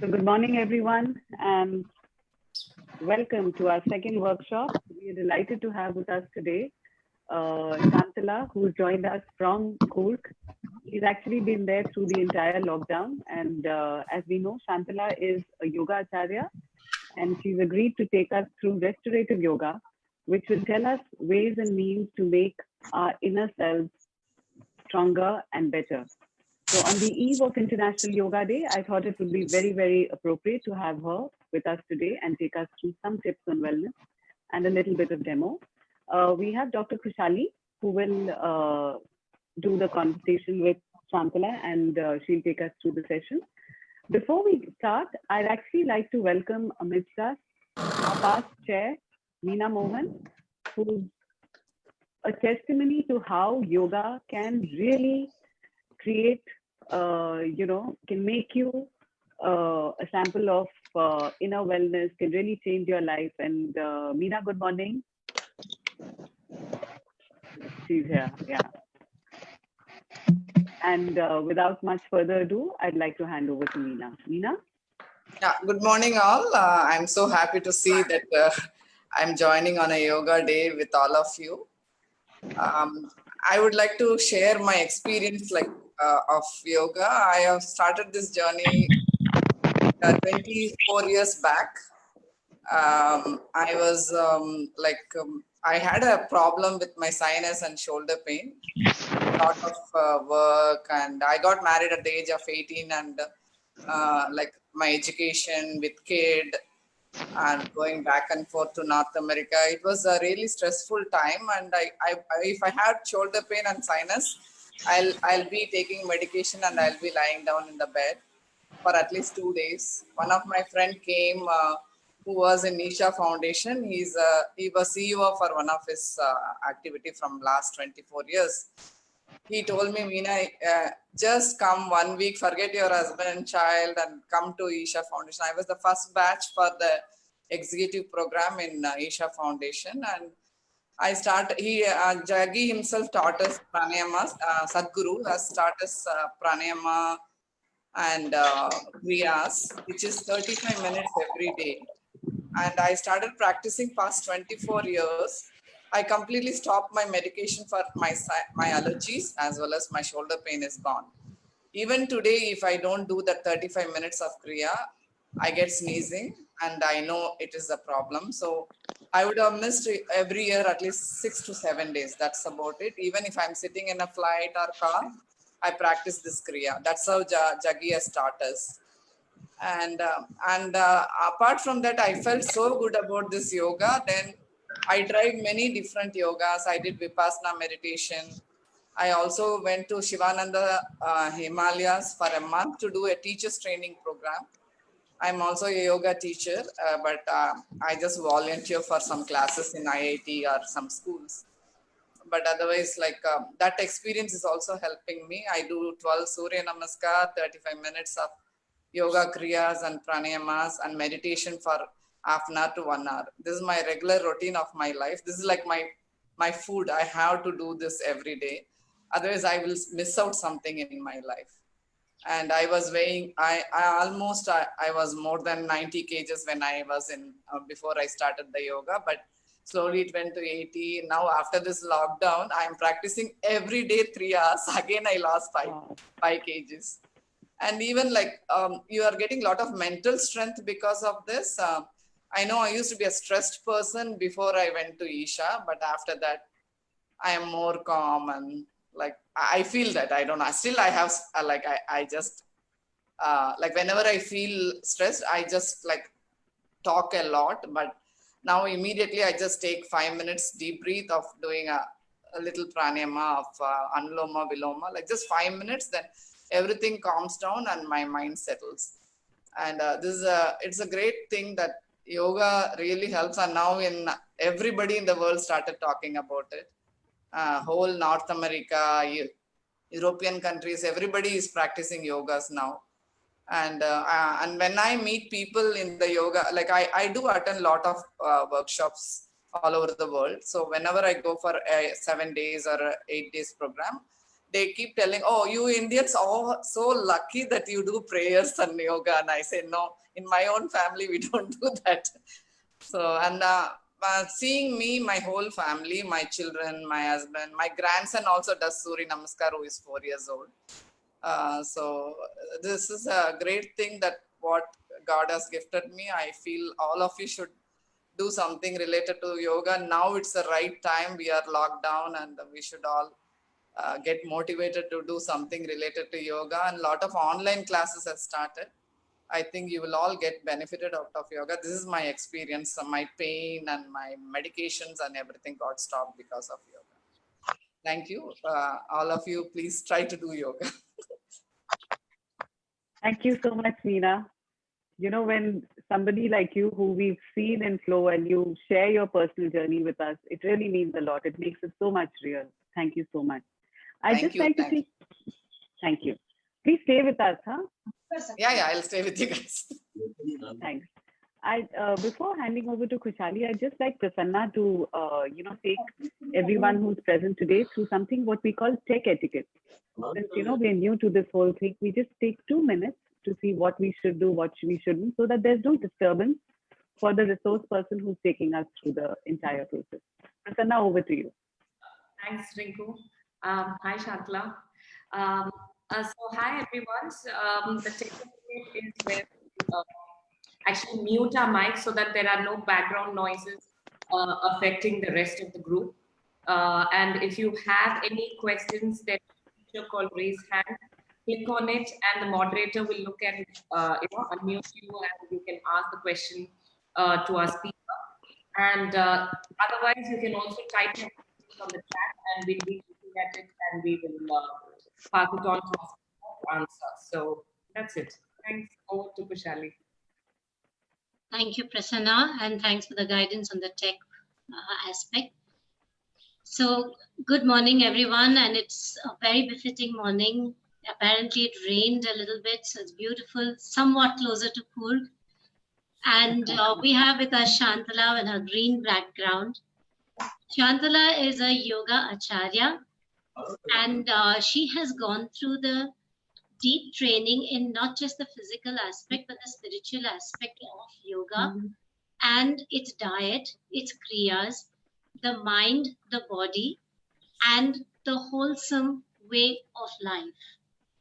So good morning, everyone, and welcome to our second workshop. We are delighted to have with us today Shantala, who's joined us from Kurk. She's actually been there through the entire lockdown. And as we know, Shantala is a yoga acharya, and she's agreed to take us through restorative yoga, which will tell us ways and means to make our inner selves stronger and better. So on the eve of International Yoga Day, I thought it would be very, very appropriate to have her with us today and take us through some tips on wellness and a little bit of demo. We have Dr. Khushali, who will do the conversation with Shantala, and she'll take us through the session. Before we start, I'd actually like to welcome amidst us our past chair, Meena Mohan, who's a testimony to how yoga can really create, can make you a sample of inner wellness, can really change your life. And Meena, good morning. She's here, yeah. And without much further ado, I'd like to hand over to Meena. Meena? Yeah, good morning all. I'm so happy to see that I'm joining on a yoga day with all of you. I would like to share my experience of yoga. I have started this journey 24 years back. I had a problem with my sinus and shoulder pain, lot of work, and I got married at the age of 18, and my education with kid and going back and forth to North America. It was a really stressful time, and if I had shoulder pain and sinus, I'll be taking medication and I'll be lying down in the bed for at least 2 days. One of my friend came who was in Isha Foundation. He was CEO for one of his activity from last 24 years. He told me, Meena, just come 1 week, forget your husband and child and come to Isha Foundation. I was the first batch for the executive program in Isha Foundation. And I started, Jaggi himself taught us pranayama. Sadhguru has taught us pranayama and kriyas, which is 35 minutes every day. And I started practicing past 24 years. I completely stopped my medication for my allergies, as well as my shoulder pain is gone. Even today, if I don't do that 35 minutes of Kriya, I get sneezing and I know it is a problem. So I would have missed every year at least 6 to 7 days. That's about it. Even if I'm sitting in a flight or car, I practice this Kriya. That's how Jaggi has taught us. And apart from that, I felt so good about this yoga. Then I tried many different yogas. I did Vipassana meditation. I also went to Shivananda Himalayas for a month to do a teacher's training program. I'm also a yoga teacher, but I just volunteer for some classes in IIT or some schools. But otherwise, that experience is also helping me. I do 12 Surya Namaskar, 35 minutes of yoga kriyas and pranayamas and meditation for half an hour to 1 hour. This is my regular routine of my life. This is like my food. I have to do this every day. Otherwise, I will miss out something in my life. And I was weighing, I was more than 90 kgs when I was before I started the yoga, but slowly it went to 80. Now after this lockdown, I'm practicing every day 3 hours. Again, I lost 5 kgs. And even you are getting a lot of mental strength because of this. I know I used to be a stressed person before I went to Isha, but after that, I am more calm and I feel that I don't know. Still, I have I just whenever I feel stressed, I just talk a lot. But now immediately I just take 5 minutes deep breath of doing a little pranayama of Anuloma Viloma, just 5 minutes. Then everything calms down and my mind settles. And it's a great thing that yoga really helps. And now everybody in the world started talking about it. Whole North America, European countries, everybody is practicing yogas now. And when I meet people in the yoga, I do attend a lot of workshops all over the world. So whenever I go for a 7 days or a 8 days program, they keep telling, oh, you Indians are so lucky that you do prayers and yoga. And I say, no, in my own family, we don't do that. So, and seeing me, my whole family, my children, my husband, my grandson also does Surya Namaskar, who is 4 years old. So this is a great thing that what God has gifted me. I feel all of you should do something related to yoga. Now it's the right time. We are locked down and we should all get motivated to do something related to yoga. And a lot of online classes have started. I think you will all get benefited out of yoga. This is my experience. My pain and my medications and everything got stopped because of yoga. Thank you. All of you, please try to do yoga. Thank you so much, Meena. You know, when somebody like you, who we've seen in Flow, and you share your personal journey with us, it really means a lot. It makes it so much real. Thank you so much. I'd just like to see. Thank you. Please stay with us, huh? Yeah, I'll stay with you guys. Thanks. Before handing over to Khushali, I'd just like Prasanna to, take everyone who's present today through something what we call tech etiquette. Since, we're new to this whole thing, we just take 2 minutes to see what we should do, what we shouldn't, so that there's no disturbance for the resource person who's taking us through the entire process. Prasanna, over to you. Thanks, Rinku. Hi, Shantala. So hi, everyone. The technique is where we actually mute our mics so that there are no background noises affecting the rest of the group. And if you have any questions, there's a feature called raise hand. Click on it, and the moderator will look and unmute you, and you can ask the question to our speaker. And otherwise, you can also type your questions on the chat, and we'll be looking at it, and we will pass it on to us to answer. So that's it. Thanks. Over to Khushali. Thank you, Prasanna, and thanks for the guidance on the tech aspect. So good morning, everyone, and it's a very befitting morning. Apparently, it rained a little bit, so it's beautiful, somewhat closer to Coorg. And we have with us Shantala with her green background. Shantala is a yoga acharya, and she has gone through the deep training in not just the physical aspect, but the spiritual aspect of yoga and its diet, its kriyas, the mind, the body, and the wholesome way of life.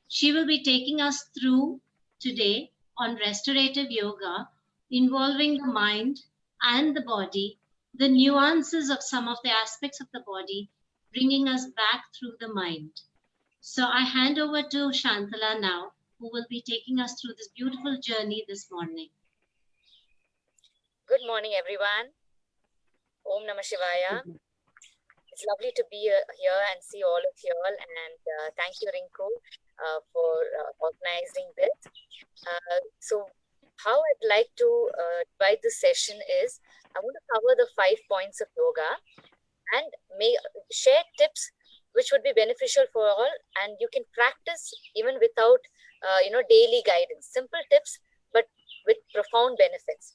She will be taking us through today on restorative yoga, involving the mind and the body, the nuances of some of the aspects of the body, bringing us back through the mind. So I hand over to Shantala now, who will be taking us through this beautiful journey this morning. Good morning, everyone. Om Namah Shivaya. It's lovely to be here and see all of you all. And thank you, Rinku, for organizing this. So how I'd like to divide this session is, I want to cover the 5 points of yoga and share tips which would be beneficial for all, and you can practice even without, daily guidance. Simple tips, but with profound benefits.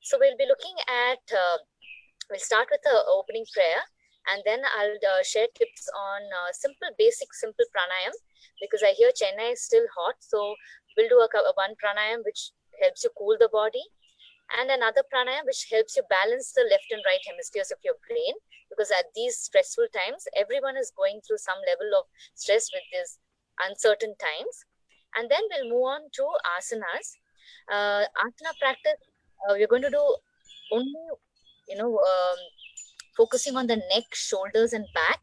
So we'll be looking at, we'll start with the opening prayer, and then I'll share tips on simple pranayam, because I hear Chennai is still hot. So we'll do one pranayam which helps you cool the body, and another pranayam which helps you balance the left and right hemispheres of your brain, because at these stressful times, everyone is going through some level of stress with these uncertain times. And then we'll move on to asanas. Asana practice, we're going to do only, focusing on the neck, shoulders, and back,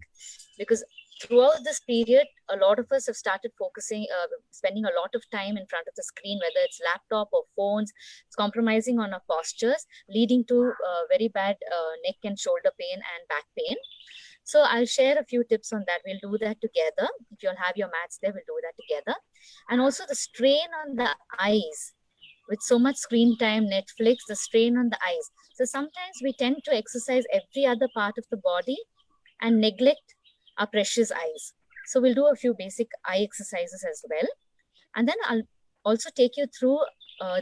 because throughout this period, a lot of us have started focusing, spending a lot of time in front of the screen, whether it's laptop or phones. It's compromising on our postures, leading to very bad neck and shoulder pain and back pain. So I'll share a few tips on that. We'll do that together. If you'll have your mats there, we'll do that together. And also the strain on the eyes. With so much screen time, Netflix, the strain on the eyes. So sometimes we tend to exercise every other part of the body and neglect our precious eyes. So we'll do a few basic eye exercises as well. And then I'll also take you through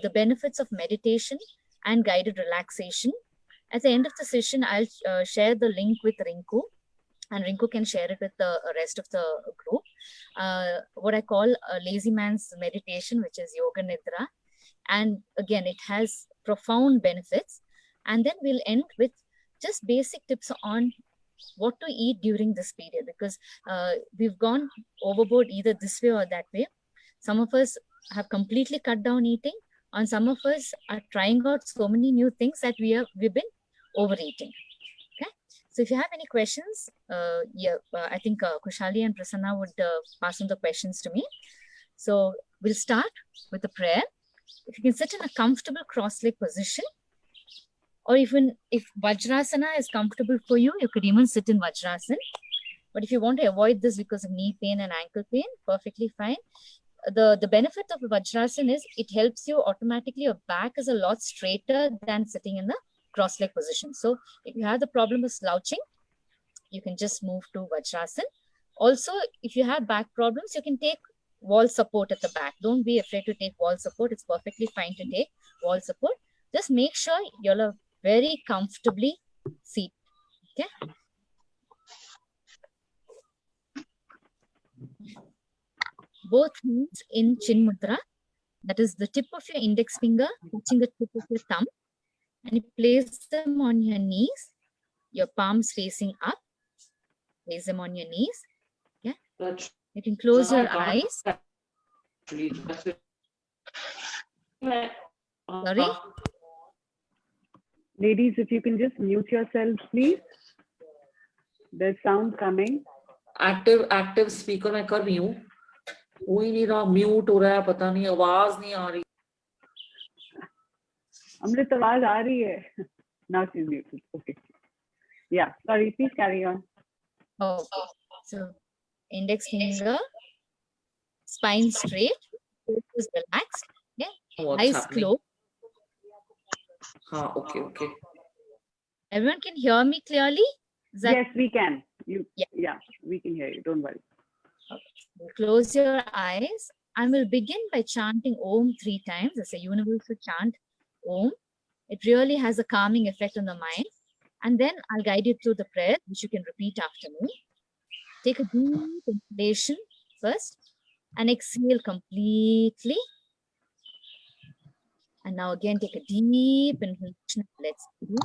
the benefits of meditation and guided relaxation. At the end of the session, I'll share the link with Rinku, and Rinku can share it with the rest of the group. what I call a lazy man's meditation, which is Yoga Nidra. And again, it has profound benefits. And then we'll end with just basic tips on what to eat during this period, because we've gone overboard either this way or that way. Some of us have completely cut down eating, and some of us are trying out so many new things that we've been overeating. Okay, so if you have any questions, I think Kushali and Prasanna would pass on the questions to me. So we'll start with the prayer. If you can sit in a comfortable cross-leg position, or even if Vajrasana is comfortable for you, you could even sit in Vajrasana. But if you want to avoid this because of knee pain and ankle pain, perfectly fine. The benefit of Vajrasana is it helps you automatically. Your back is a lot straighter than sitting in the cross-leg position. So if you have the problem of slouching, you can just move to Vajrasana. Also, if you have back problems, you can take wall support at the back. Don't be afraid to take wall support. It's perfectly fine to take wall support. Just make sure you're very comfortably seated. Okay. Both hands in Chin Mudra. That is the tip of your index finger touching the tip of your thumb. And you place them on your knees. Your palms facing up. Place them on your knees. Yeah. You can close your eyes. Sorry? Ladies, if you can just mute yourselves, please. There's sound coming. Active speaker में कर रही हूँ, हो ही नहीं रहा, mute हो रहा है, पता नहीं, आवाज नहीं आ रही. अमृत आवाज आ रही है. Now she's muted. Okay. Yeah. Sorry. Please carry on. Oh, so index finger, spine straight, focus relaxed. Yeah. What's Eyes happening? closed. Okay. Everyone can hear me clearly? Is that Yes, we can. Yeah. We can hear you. Don't worry. Close your eyes and we'll begin by chanting Om 3 times. It's a universal chant, Om. It really has a calming effect on the mind. And then I'll guide you through the prayer, which you can repeat after me. Take a deep inhalation first and exhale completely. And now again, take a deep inhalation. Let's do.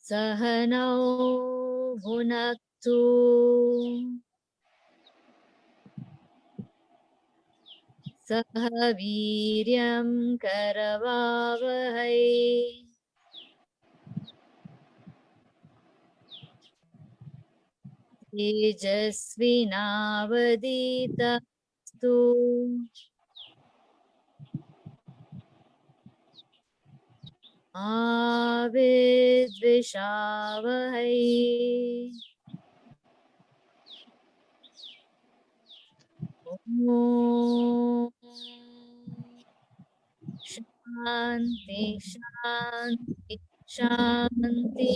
Sahanau bhunaktu sahaviryam karavavahai tejasvinavaditastu avidvishavahai. Om Shanti Shanti Shanti.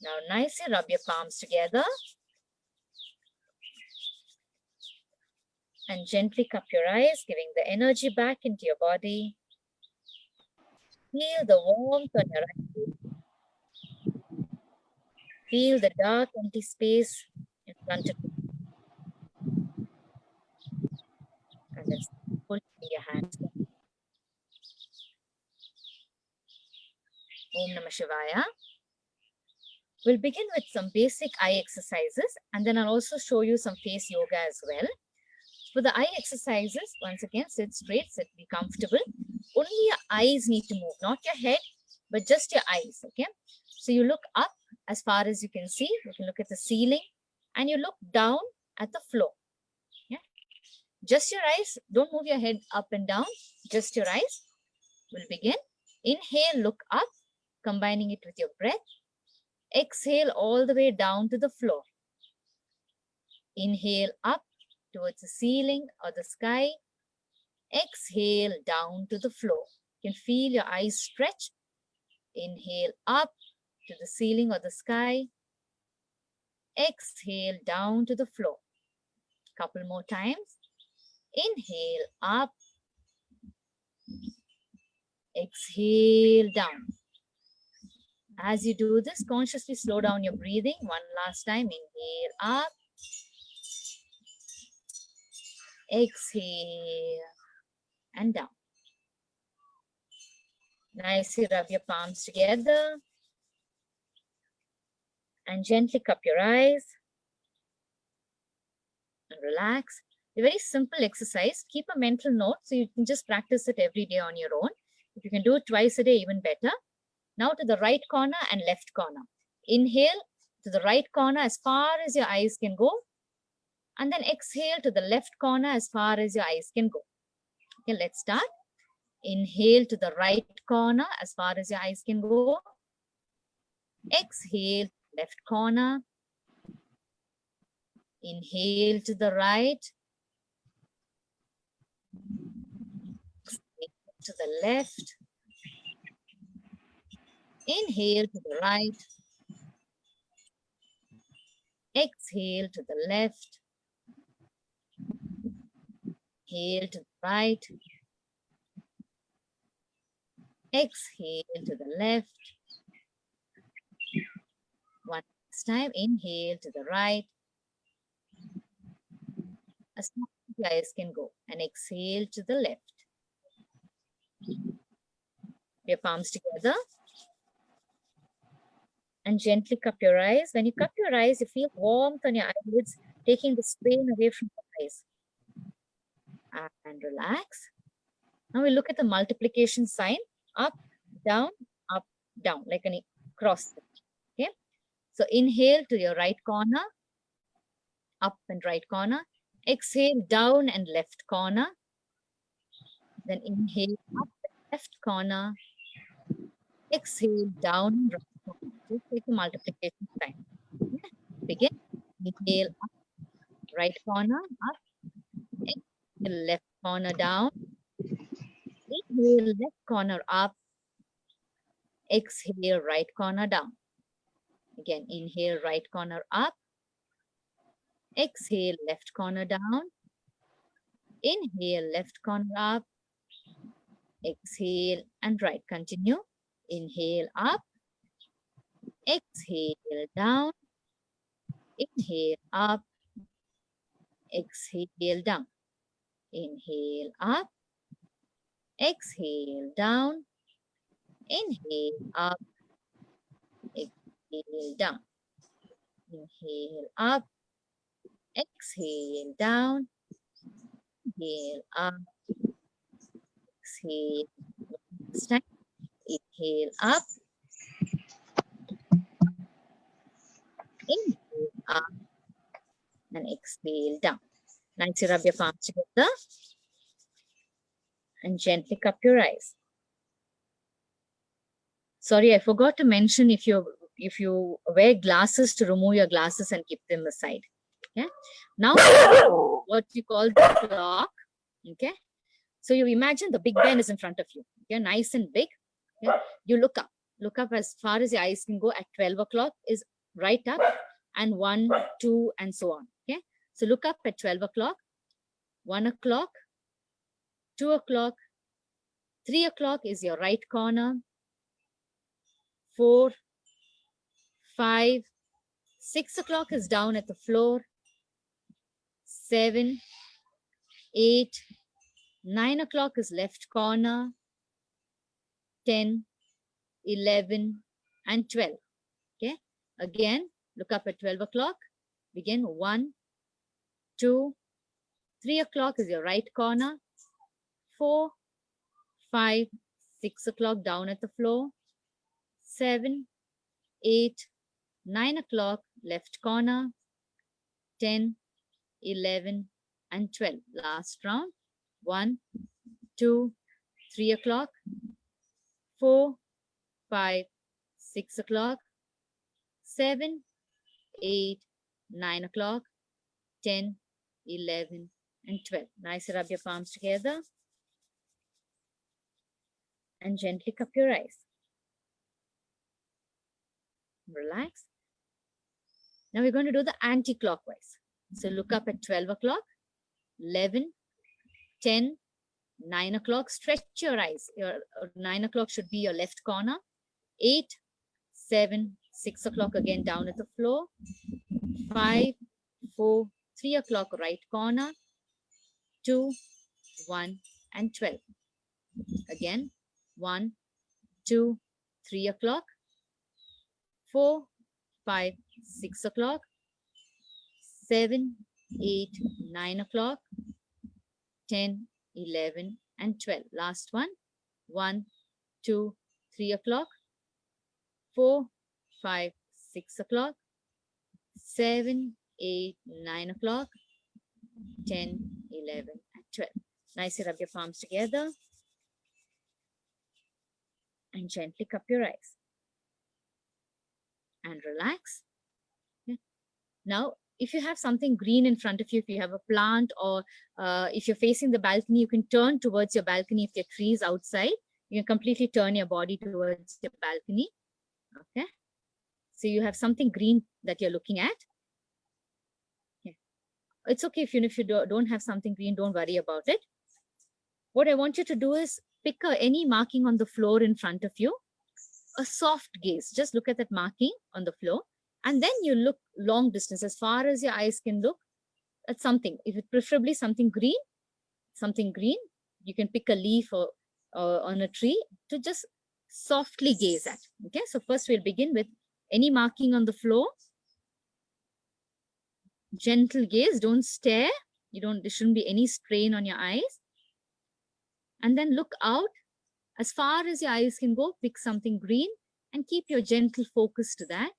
Now nicely rub your palms together and gently cup your eyes, giving the energy back into your body. Feel the warmth on your eyes. Feel the dark, empty space in front of you. And then pull your hands down. Om Namah Shivaya. We'll begin with some basic eye exercises, and then I'll also show you some face yoga as well. For the eye exercises, once again, sit straight, be comfortable. only your eyes need to move, not your head, but just your eyes. Okay. So you look up as far as you can see. You can look at the ceiling and you look down at the floor. Yeah. Just your eyes. Don't move your head up and down. Just your eyes. We'll begin. Inhale, look up, combining it with your breath. Exhale all the way down to the floor. Inhale up towards the ceiling or the sky. Exhale down to the floor. You can feel your eyes stretch. Inhale up to the ceiling or the sky. Exhale down to the floor. Couple more times. Inhale up. Exhale down. As you do this, consciously slow down your breathing. One last time. Inhale up. Exhale and down. Nicely rub your palms together and gently cup your eyes and relax. A very simple exercise. Keep a mental note so you can just practice it every day on your own. If you can do it twice a day, even better. Now to the right corner and left corner. Inhale to the right corner as far as your eyes can go. And then exhale to the left corner as far as your eyes can go. Okay, let's start. Inhale to the right corner as far as your eyes can go. Exhale, left corner. Inhale to the right. Exhale to the left. Inhale to the right. Exhale to the left. Inhale to the right. Exhale to the left. One last time. Inhale to the right. As far as your eyes can go. And exhale to the left. Your palms together. And gently cup your eyes. When you cup your eyes, you feel warmth on your eyelids, taking the strain away from your eyes. And relax. Now we look at the multiplication sign. Up, down, like a cross. Okay. So inhale to your right corner. Up and right corner. Exhale down and left corner. Then inhale up left corner. Exhale down and right corner. Just take the multiplication sign. Okay. Begin. Inhale up, right corner up. Exhale left corner down. Inhale left corner up. Exhale right corner down. Again, inhale right corner up. Exhale left corner down. Inhale left corner up. Exhale and right. Continue. Inhale up. Exhale down. Inhale up. Exhale down. Inhale up. Exhale down. Inhale up. Exhale down. Inhale up. Exhale down. Inhale up. Exhale. Next time. Inhale up. Inhale up. And exhale down. Nicely rub your palms together. And gently cup your eyes. Sorry, I forgot to mention if you wear glasses, to remove your glasses and keep them aside. Okay. Now, what you call the clock. Okay. So you imagine the Big Ben is in front of you. Okay, nice and big. Okay. You look up. Look up as far as your eyes can go. At 12 o'clock is right up, and 1, 2, and so on. Okay. So look up at 12 o'clock, 1 o'clock, 2 o'clock, 3 o'clock is your right corner, 4, 5, 6 o'clock is down at the floor, 7, 8, 9 o'clock is left corner, 10, 11, and 12. Okay. Again, look up at 12 o'clock. Begin 1, 2, 3 o'clock is your right corner, 4, 5, 6 o'clock down at the floor. 7, 8, 9 o'clock left corner. 10, 11, and 12. Last round. 1, 2, 3 o'clock. 4, 5, 6 o'clock. 7, 8, 9 o'clock. 10, 11, and 12. Nice. Rub your palms together. And gently cup your eyes. Relax. Now we're going to do the anti-clockwise. So look up at 12 o'clock, 11, 10, 9 o'clock. Stretch your eyes. Your 9 o'clock should be your left corner. 8, 7, 6 o'clock again down at the floor. 5, 4, 3 o'clock right corner. 2, 1, and 12. Again, 1, 2, 3 o'clock. 4, 5, 6 o'clock. 7, 8, 9 o'clock. 10, 11, and 12. Last one. 1, 2, 3 o'clock. 4, 5, 6 o'clock. 7, 8, 9 o'clock. 10, 11, and 12. Nicely rub your palms together. And gently cup your eyes. And relax. Okay. Now, if you have something green in front of you, if you have a plant, or if you're facing the balcony, you can turn towards your balcony. If there are trees outside, you can completely turn your body towards your balcony. Okay. So you have something green that you're looking at. Okay. It's okay if you don't have something green, don't worry about it. What I want you to do is pick any marking on the floor in front of you. A soft gaze. Just look at that marking on the floor. And then you look long distance, as far as your eyes can look at something. If it preferably something green, you can pick a leaf or on a tree to just softly gaze at. Okay, so first we'll begin with any marking on the floor. Gentle gaze, don't stare. There shouldn't be any strain on your eyes. And then look out. As far as your eyes can go, pick something green and keep your gentle focus to that.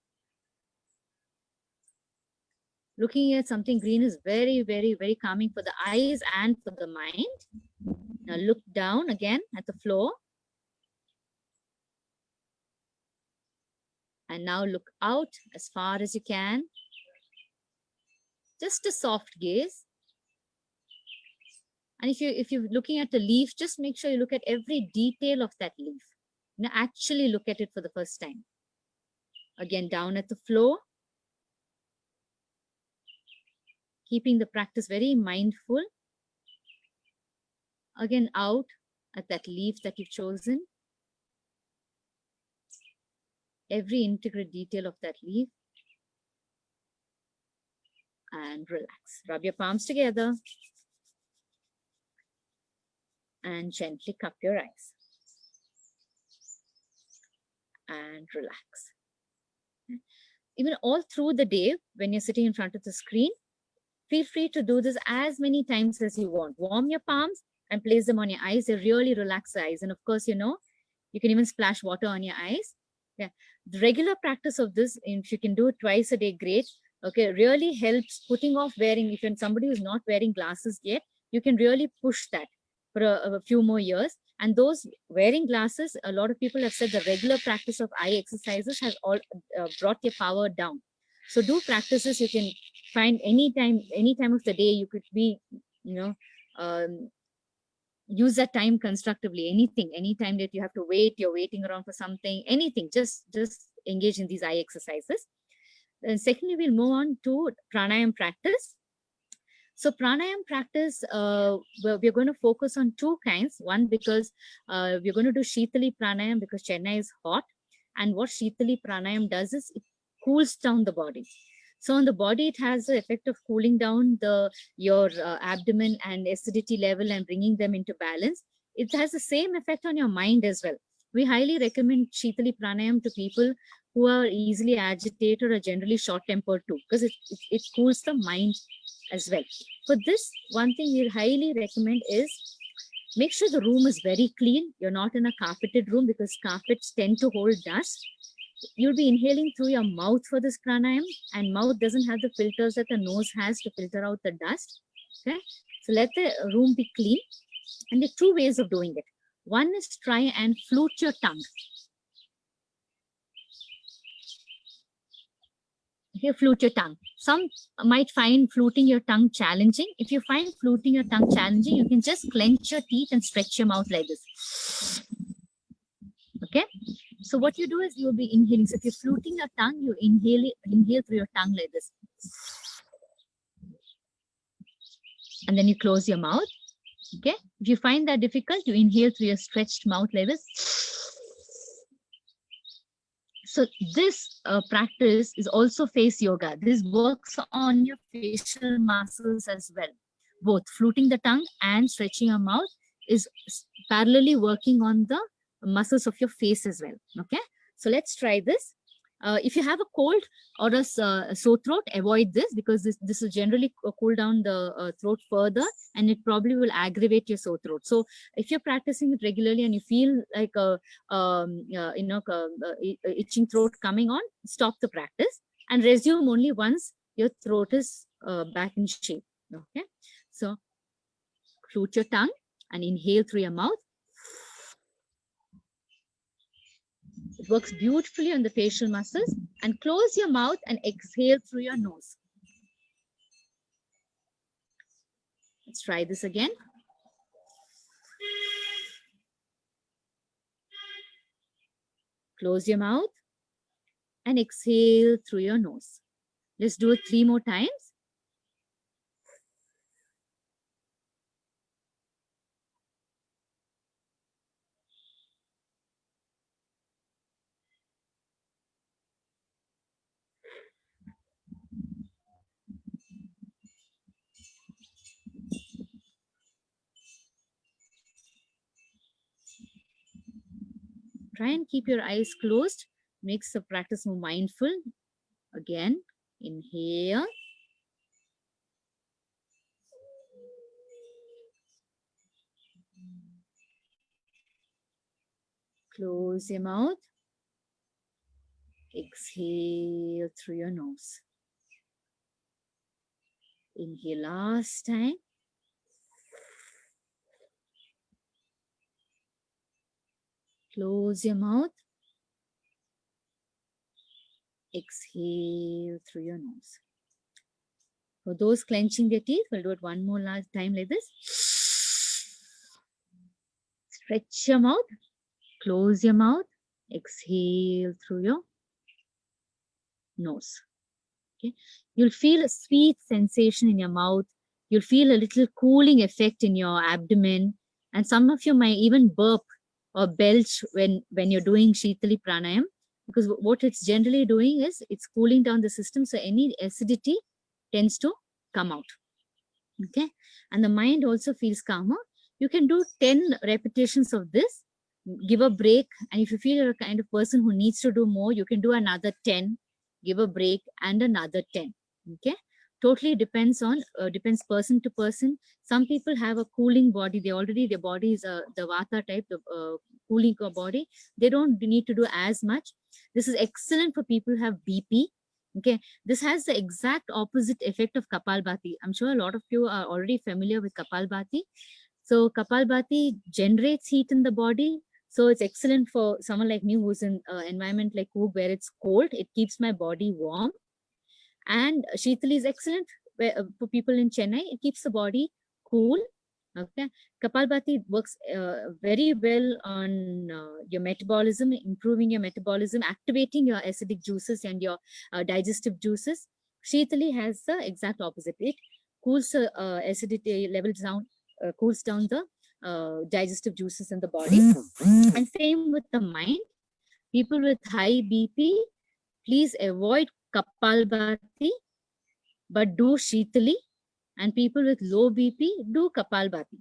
Looking at something green is very, very, very calming for the eyes and for the mind. Now look down again at the floor. And now look out as far as you can. Just a soft gaze. And if you're looking at the leaf, just make sure you look at every detail of that leaf. Now actually look at it for the first time. Again, down at the floor. Keeping the practice very mindful. Again, out at that leaf that you've chosen. Every intricate detail of that leaf. And relax. Rub your palms together. And gently cup your eyes. And relax. Even all through the day, when you're sitting in front of the screen, feel free to do this as many times as you want. Warm your palms and place them on your eyes. They really relax the eyes. And of course, you can even splash water on your eyes. Yeah. The regular practice of this, if you can do it twice a day, great. Okay, really helps putting off wearing. If you're somebody who's not wearing glasses yet, you can really push that for a few more years. And those wearing glasses, a lot of people have said the regular practice of eye exercises has all brought your power down. So do practices you can find any time of the day. You could be, use that time constructively. Anytime that you have to wait, you're waiting around for something, anything, just engage in these eye exercises. And secondly, we'll move on to pranayam practice. So pranayam practice, we're going to focus on two kinds. One, because we're going to do Shitali pranayam because Chennai is hot. And what Shitali pranayam does is it cools down the body. So on the body, it has the effect of cooling down your abdomen and acidity level and bringing them into balance. It has the same effect on your mind as well. We highly recommend Shitali pranayam to people who are easily agitated or generally short-tempered too, because it cools the mind as well. For this, one thing we highly recommend is Make sure the room is very clean. You're not in a carpeted room because carpets tend to hold dust. You'll be inhaling through your mouth for this pranayam, and mouth doesn't have the filters that the nose has to filter out the dust. Okay, so let the room be clean. And there are two ways of doing it. One is try and flute your tongue. Okay, flute your tongue. Some might find fluting your tongue challenging. If you find fluting your tongue challenging, you can just clench your teeth and stretch your mouth like this. Okay, so what you do is you'll be inhaling. So if you're fluting your tongue, you inhale through your tongue like this. And then you close your mouth. Okay, if you find that difficult, you inhale through your stretched mouth like this. So this practice is also face yoga. This works on your facial muscles as well. Both fluting the tongue and stretching your mouth is parallelly working on the muscles of your face as well. Okay, so let's try this. If you have a cold or a sore throat, avoid this because this will generally cool down the throat further, and it probably will aggravate your sore throat. So if you're practicing it regularly and you feel like a itching throat coming on, stop the practice and resume only once your throat is back in shape. Okay, so flute your tongue and inhale through your mouth. It works beautifully on the facial muscles. And close your mouth and exhale through your nose. Let's try this again. Close your mouth and exhale through your nose. Let's do it 3 more times. Try and keep your eyes closed. Makes the practice more mindful. Again, inhale. Close your mouth. Exhale through your nose. Inhale last time. Close your mouth. Exhale through your nose. For those clenching their teeth, we'll do it one more last time like this. Stretch your mouth. Close your mouth. Exhale through your nose. Okay. You'll feel a sweet sensation in your mouth. You'll feel a little cooling effect in your abdomen. And some of you might even burp or belch when you're doing Shitali Pranayam, because what it's generally doing is it's cooling down the system. So any acidity tends to come out. Okay. And the mind also feels calmer. You can do 10 repetitions of this. Give a break. And if you feel you're a kind of person who needs to do more, you can do another 10. Give a break and another 10. Okay. Totally depends person to person. Some people have a cooling body. Their body is the Vata type, the cooling body. They don't need to do as much. This is excellent for people who have BP. Okay, this has the exact opposite effect of Kapalbhati. I'm sure a lot of you are already familiar with Kapalbhati. So Kapalbhati generates heat in the body. So it's excellent for someone like me who's in an environment like Coorg where it's cold. It keeps my body warm. And Shitali is excellent for people in Chennai. It keeps the body cool. Okay, Kapalbhati works very well on your metabolism, improving your metabolism, activating your acidic juices and your digestive juices. Shitali has the exact opposite. It cools the acidity levels down, cools down the digestive juices in the body. And same with the mind. People with high BP, please avoid Kapalbhati, but do Shitali. And people with low BP, do Kapalbhati.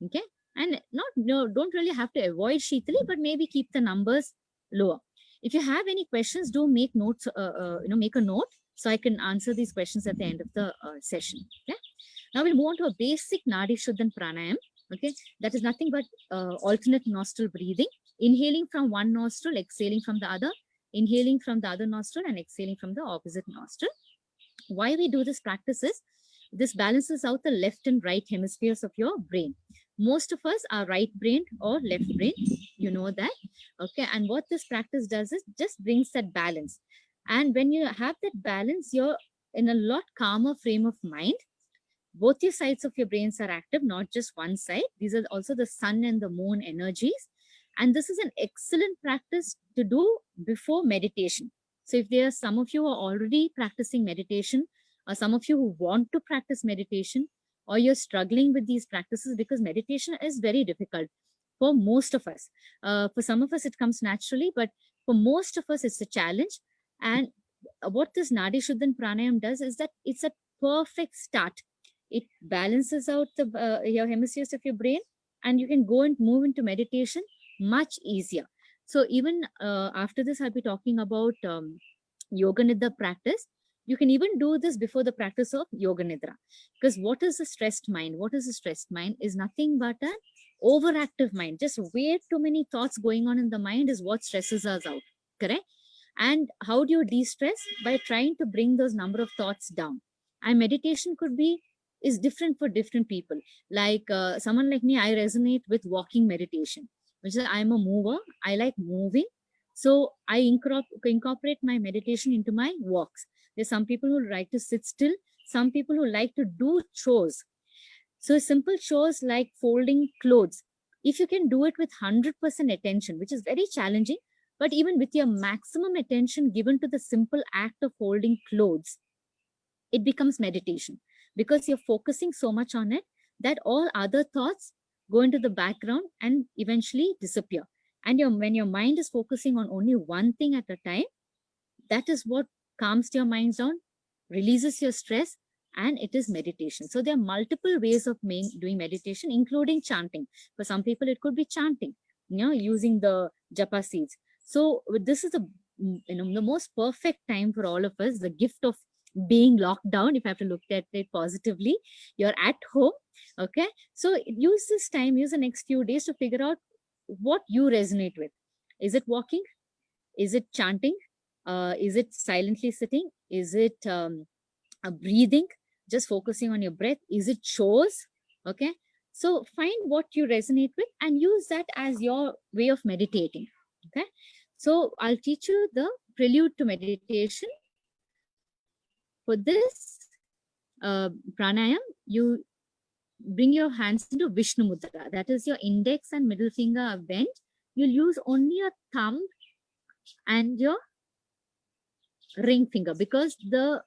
Okay, and don't really have to avoid Shitali, but maybe keep the numbers lower. If you have any questions, do make notes. Make a note so I can answer these questions at the end of the session. Okay. Now we'll move on to a basic Nadi Shuddhan Pranayam. Okay, that is nothing but alternate nostril breathing. Inhaling from one nostril, exhaling from the other, inhaling from the other nostril and exhaling from the opposite nostril. Why we do this practice is this balances out the left and right hemispheres of your brain. Most of us are right brained or left brain, you know that. Okay, and what this practice does is just brings that balance. And when you have that balance, you're in a lot calmer frame of mind. Both your sides of your brains are active, not just one side. These are also the sun and the moon energies. And this is an excellent practice to do before meditation. So if there are some of you who are already practicing meditation, or some of you who want to practice meditation, or you're struggling with these practices, because meditation is very difficult for most of us. For some of us, it comes naturally, but for most of us, it's a challenge. And what this Nadi Shuddhan Pranayam does is that it's a perfect start. It balances out the your hemispheres of your brain, and you can go and move into meditation much easier. So even after this, I'll be talking about Yoga Nidra practice. You can even do this before the practice of Yoga Nidra. Because what is a stressed mind? What is a stressed mind is nothing but an overactive mind. Just way too many thoughts going on in the mind is what stresses us out. Correct? And how do you de-stress? By trying to bring those number of thoughts down. And meditation is different for different people. Like someone like me, I resonate with walking meditation, which is I'm a mover. I like moving. So I incorporate my meditation into my walks. There's some people who like to sit still. Some people who like to do chores. So simple chores like folding clothes. If you can do it with 100% attention, which is very challenging, but even with your maximum attention given to the simple act of folding clothes, it becomes meditation. Because you're focusing so much on it that all other thoughts go into the background and eventually disappear. And when your mind is focusing on only one thing at a time, that is what calms your mind down, releases your stress, and it is meditation. So there are multiple ways of doing meditation, including chanting. For some people, it could be chanting, using the japa seeds. So this is the most perfect time for all of us, the gift of being locked down. If I have to look at it positively, you're at home. Okay, so use this time, use the next few days to figure out what you resonate with. Is it walking? Is it chanting? Is it silently sitting? Is it breathing, just focusing on your breath? Is it chores? Okay, so find what you resonate with and use that as your way of meditating. Okay, so I'll teach you the prelude to meditation. For this pranayam, you bring your hands into Vishnu Mudra. That is, your index and middle finger are bent. You'll use only your thumb and your ring finger, because the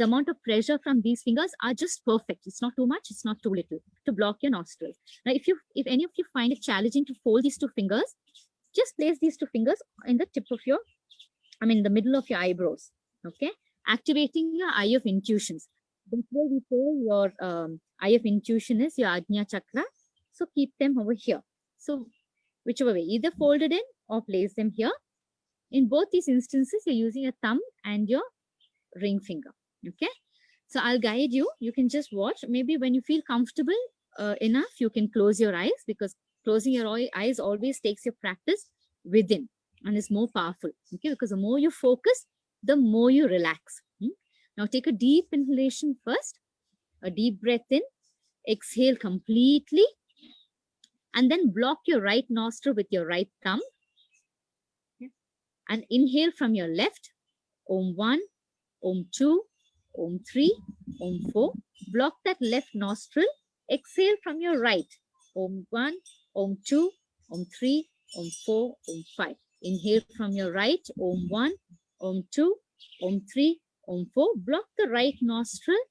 amount of pressure from these fingers are just perfect. It's not too much, it's not too little, to block your nostrils. Now, if any of you find it challenging to fold these two fingers, just place these two fingers in the tip of your, the middle of your eyebrows. Okay, activating your eye of intuitions. That's where we say your eye of intuition is your Ajna Chakra. So keep them over here. So whichever way, either fold it in or place them here. In both these instances, you're using your thumb and your ring finger. Okay, so I'll guide you. You can just watch. Maybe when you feel comfortable enough, you can close your eyes, because closing your eyes always takes your practice within and is more powerful. Okay, because the more you focus, the more you relax. Now take a deep inhalation first, a deep breath in, exhale completely, and then block your right nostril with your right thumb. And inhale from your left, Om 1, Om 2, Om 3, Om 4. Block that left nostril. Exhale from your right, Om 1, Om 2, Om 3, Om 4, Om 5. Inhale from your right, Om 1, Om 2, Om 3, Om 4. Block the right nostril.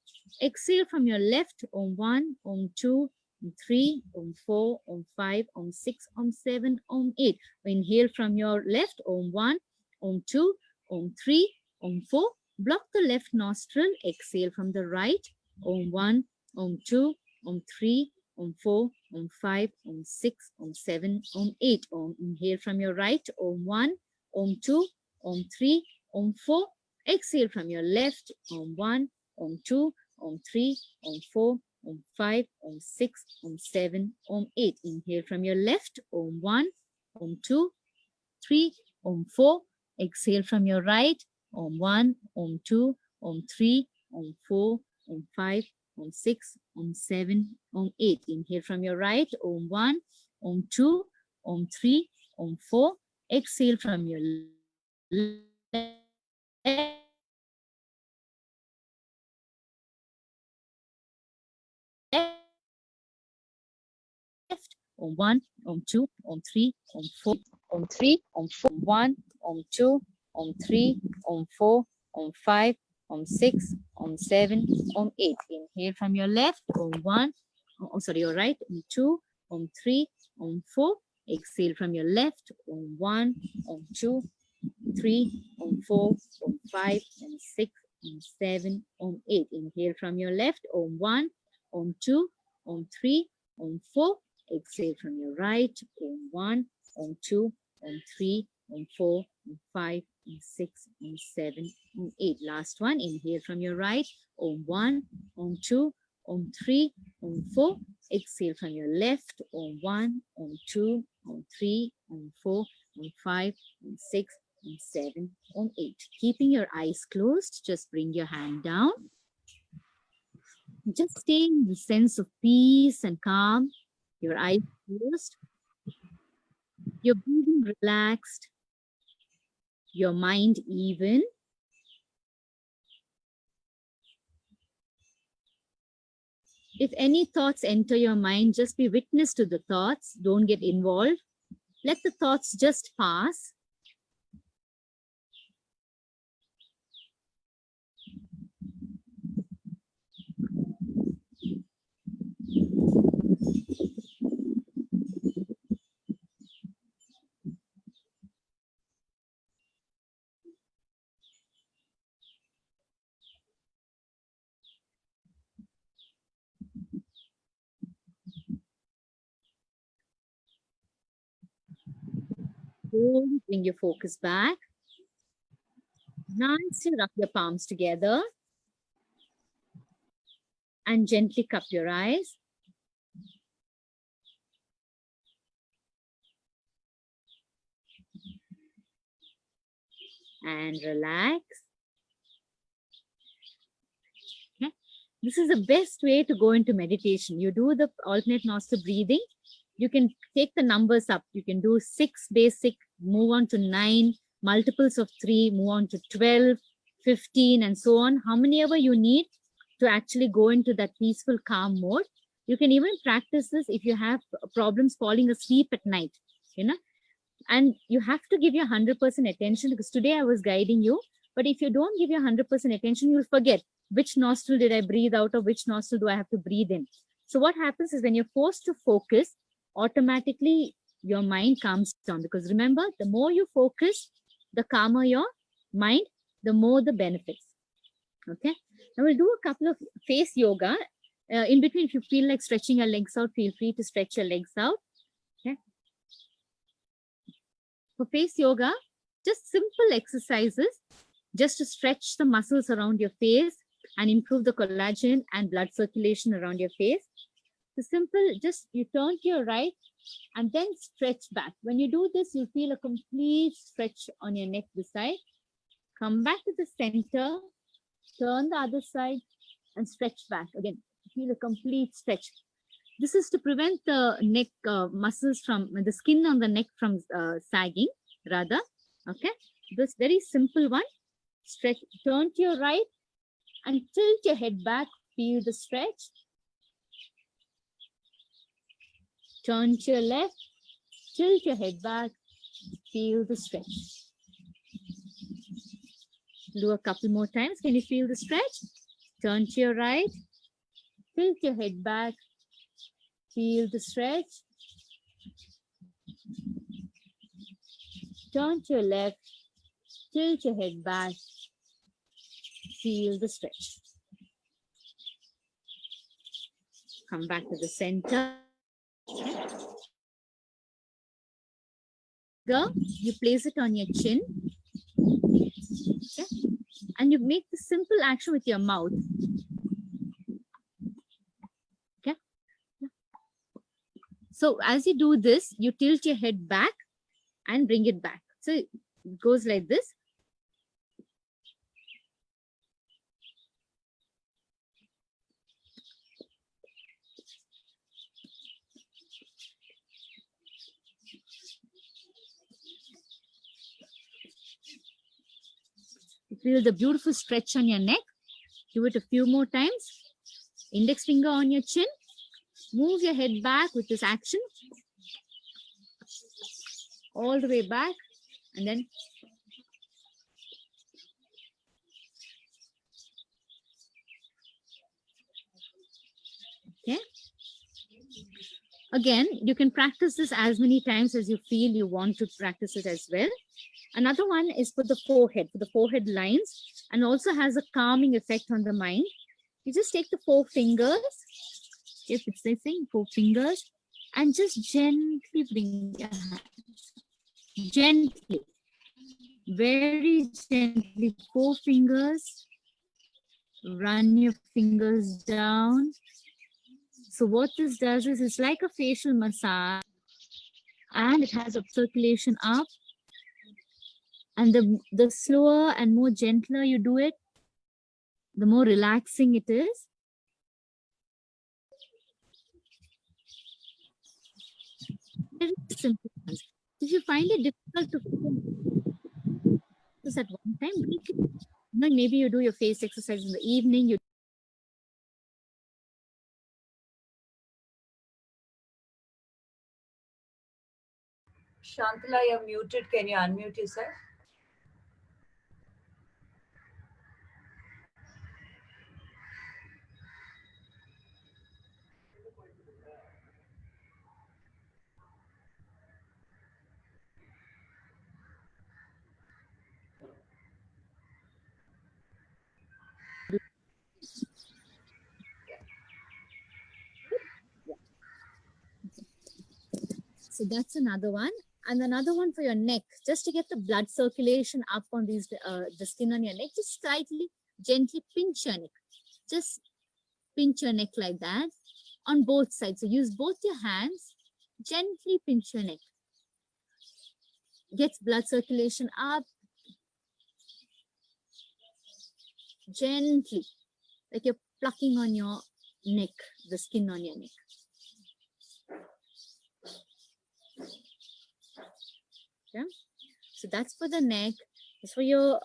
Exhale from your left, Om 1, Om 2, Om 3, Om 4, Om 5, Om 6, Om 7, Om 8. Inhale from your left, Om 1, Om 2, Om 3, Om 4. Block the left nostril. Exhale from the right, Om 1, Om 2, Om 3, Om 4, Om 5, Om 6, Om 7, Om 8. Inhale from your right, Om 1, Om 2, Om 3, Om 4. Exhale from your left, Om 1, Om 2, Om 3, Om 4, Om 5, Om 6, Om 7, Om 8. Inhale from your left. Om 1, Om 2, 3, Om 4. Exhale from your right. Om 1, Om 2, Om 3, Om 4, Om 5, Om 6, Om 7, Om 8. Inhale from your right. Om 1, Om 2, Om 3, Om 4. Exhale from your left. Om 1, Om 2, Om 3, Om 4, Om 3, Om 4, Om 1, Om 2, Om 3, Om 4, Om 5, Om 6, Om 7, Om 8. Inhale from your left. Om 1, oh, sorry, your right. Om 2, Om 3, Om 4. Exhale from your left. Om 1, Om 2, 3, Om 4, Om 5, Om 6, Om 7, Om 8. Inhale from your left. Om 1, Om 2, Om 3, Om 4. Exhale from your right. Om 1, Om 2, Om 3, Om 4, Om 5, Om 6, Om 7, Om 8. Last one. Inhale from your right. Om 1, Om 2, Om 3, Om 4. Exhale from your left. Om 1, Om 2, Om 3, Om 4, Om 5, Om 6, Om 7, Om 8. Keeping your eyes closed, just bring your hand down. Just stay in the sense of peace and calm. Your eyes closed, your breathing relaxed, your mind even. If any thoughts enter your mind, just be witness to the thoughts. Don't get involved. Let the thoughts just pass. Slowly bring your focus back. Nicely rub your palms together and gently cup your eyes. And relax. Okay. This is the best way to go into meditation. You do the alternate nostril breathing. You can take the numbers up. You can do 6 basic, move on to 9, multiples of 3, move on to 12, 15, and so on. How many ever you need to actually go into that peaceful, calm mode. You can even practice this if you have problems falling asleep at night, and you have to give your 100% attention, because today I was guiding you, but if you don't give your 100% attention, you'll forget which nostril did I breathe out of, which nostril do I have to breathe in. So what happens is when you're forced to focus, automatically your mind calms down, because remember, the more you focus, the calmer your mind, the more the benefits. Okay, now we'll do a couple of face yoga. In between, if you feel like stretching your legs out, feel free to stretch your legs out. Okay. For face yoga, just simple exercises just to stretch the muscles around your face and improve the collagen and blood circulation around your face. So simple, just you turn to your right and then stretch back. When you do this, you'll feel a complete stretch on your neck this side. Come back to the center, turn the other side and stretch back. Again, feel a complete stretch. This is to prevent the neck muscles from, the skin on the neck from sagging, rather. Okay, this very simple one. Stretch, turn to your right and tilt your head back, feel the stretch. Turn to your left, tilt your head back, feel the stretch. Do a couple more times. Can you feel the stretch? Turn to your right, tilt your head back, feel the stretch. Turn to your left, tilt your head back, feel the stretch. Come back to the center. Go. You place it on your chin. Okay. And you make the simple action with your mouth. So as you do this, you tilt your head back and bring it back. So it goes like this. Feel the beautiful stretch on your neck. Do it a few more times. Index finger on your chin. Move your head back with this action. All the way back. And then okay. Again, you can practice this as many times as you feel you want to practice it as well. Another one is for the forehead lines, and also has a calming effect on the mind. You just take the 4 fingers, if it's the same 4 fingers, and just gently bring your hands. Gently, very gently, 4 fingers. Run your fingers down. So what this does is it's like a facial massage, and it has a circulation up. And the slower and more gentler you do it, the more relaxing it is. Very simple. If you find it difficult to focus at one time, break it. Maybe you do your face exercise in the evening. You Shantala, you're muted. Can you unmute yourself? So that's another one. And another one for your neck, just to get the blood circulation up on these, the skin on your neck, just slightly, gently pinch your neck. Just pinch your neck like that on both sides. So use both your hands, gently pinch your neck. Gets blood circulation up. Gently, like you're plucking on your neck, the skin on your neck. Yeah. So that's for the neck. It's for your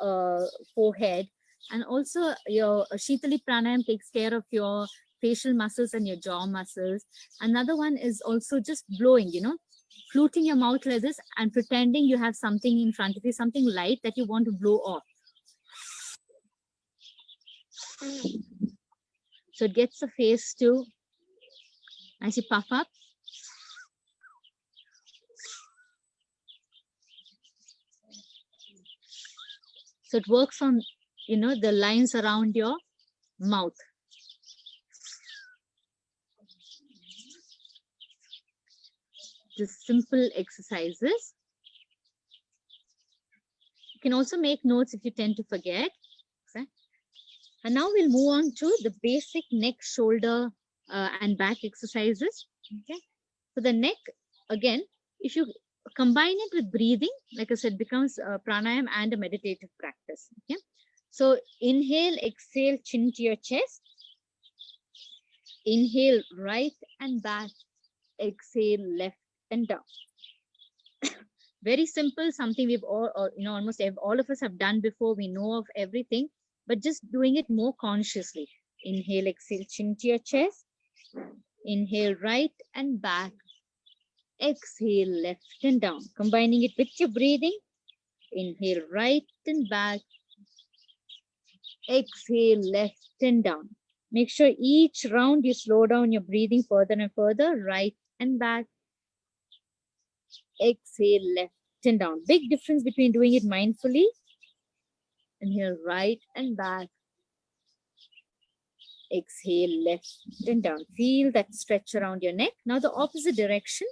forehead, and also your Shitali Pranayam takes care of your facial muscles and your jaw muscles. Another one is also just blowing, fluting your mouth like this and pretending you have something in front of you, something light that you want to blow off. So it gets the face to, as you puff up. So it works on, the lines around your mouth. Just simple exercises. You can also make notes if you tend to forget. Okay. And now we'll move on to the basic neck, shoulder, and back exercises. Okay. For the neck, again, if you combine it with breathing, like I said, becomes pranayam and a meditative practice. Okay. So inhale, exhale, chin to your chest. Inhale, right and back. Exhale, left and down. Very simple, something we've almost all of us have done before. We know of everything, but just doing it more consciously. Inhale, exhale, chin to your chest. Inhale, right and back. Exhale, left and down. Combining it with your breathing. Inhale, right and back. Exhale, left and down. Make sure each round you slow down your breathing further and further. Right and back. Exhale, left and down. Big difference between doing it mindfully. Inhale, right and back. Exhale, left and down. Feel that stretch around your neck. Now the opposite direction.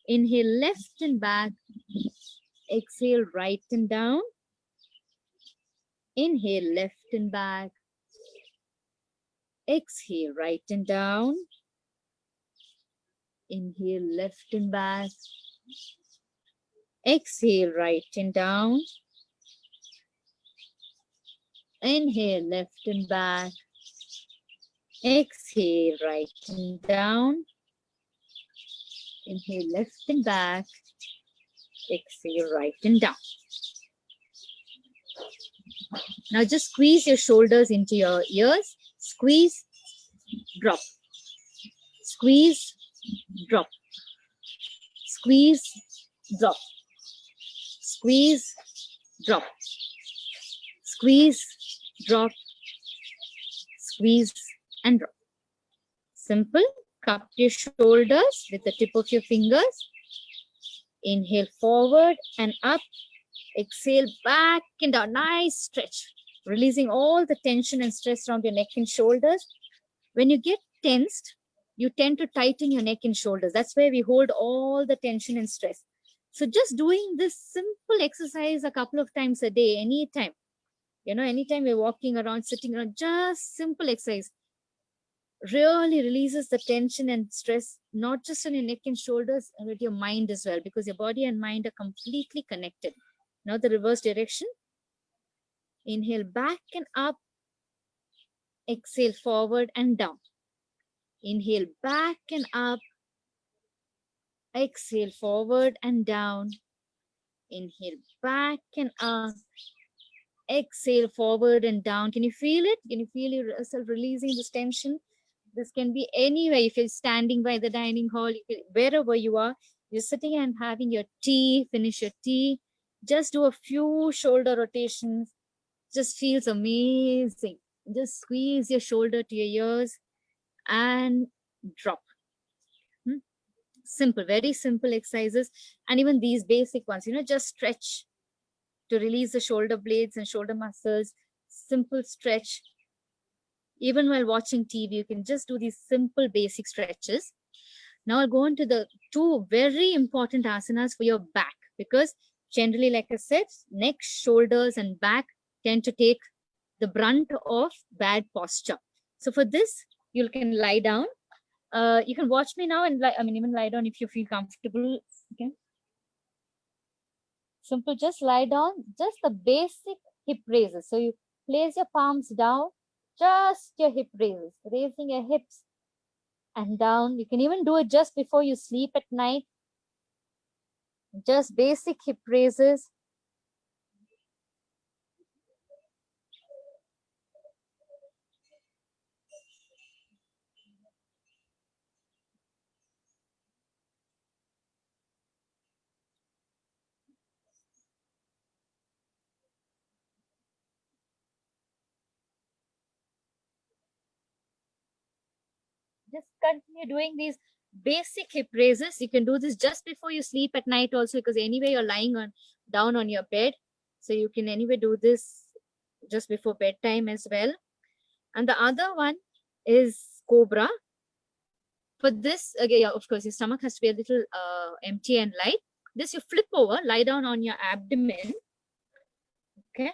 Inhale, left and back. Exhale, right and down. Inhale, left and back. Exhale, right and down. Inhale, left and back. Exhale, right and down. Inhale, left and back. Exhale, right and down. Inhale, left and back. Exhale, right and down. Now just squeeze your shoulders into your ears. Squeeze, drop. Squeeze, drop. Squeeze, drop. Squeeze, drop. Squeeze, drop. Squeeze and drop. Simple. Cup your shoulders with the tip of your fingers. Inhale forward and up. Exhale back and down. Nice stretch. Releasing all the tension and stress around your neck and shoulders. When you get tensed, you tend to tighten your neck and shoulders. That's where we hold all the tension and stress. So just doing this simple exercise a couple of times a day, anytime. Anytime you're walking around, sitting around, just simple exercise really releases the tension and stress, not just on your neck and shoulders, but your mind as well, because your body and mind are completely connected. Now the reverse direction. Inhale back and up. Exhale forward and down. Inhale back and up. Exhale forward and down. Inhale back and up. Exhale forward and down. Can you feel it? Can you feel yourself releasing this tension? This can be anywhere. If you're standing by the dining hall, wherever you are, you're sitting and having your tea, finish your tea. Just do a few shoulder rotations. Just feels amazing. Just squeeze your shoulder to your ears and drop. Simple, very simple exercises. And even these basic ones, just stretch to release the shoulder blades and shoulder muscles. Simple stretch. Even while watching TV, you can just do these simple basic stretches. Now I'll go on to the two very important asanas for your back, because generally, like I said, neck, shoulders, and back tend to take the brunt of bad posture. So for this, you can lie down. You can watch me now and even lie down if you feel comfortable. Okay. Simple, just lie down, just the basic hip raises. So you place your palms down, just your hip raises, raising your hips and down. You can even do it just before you sleep at night. Just basic hip raises. Just continue doing these basic hip raises. You can do this just before you sleep at night also, because anyway you're lying down on your bed. So you can anyway do this just before bedtime as well. And the other one is Cobra. For this, again, yeah, of course, your stomach has to be a little empty and light. This you flip over, lie down on your abdomen. Okay.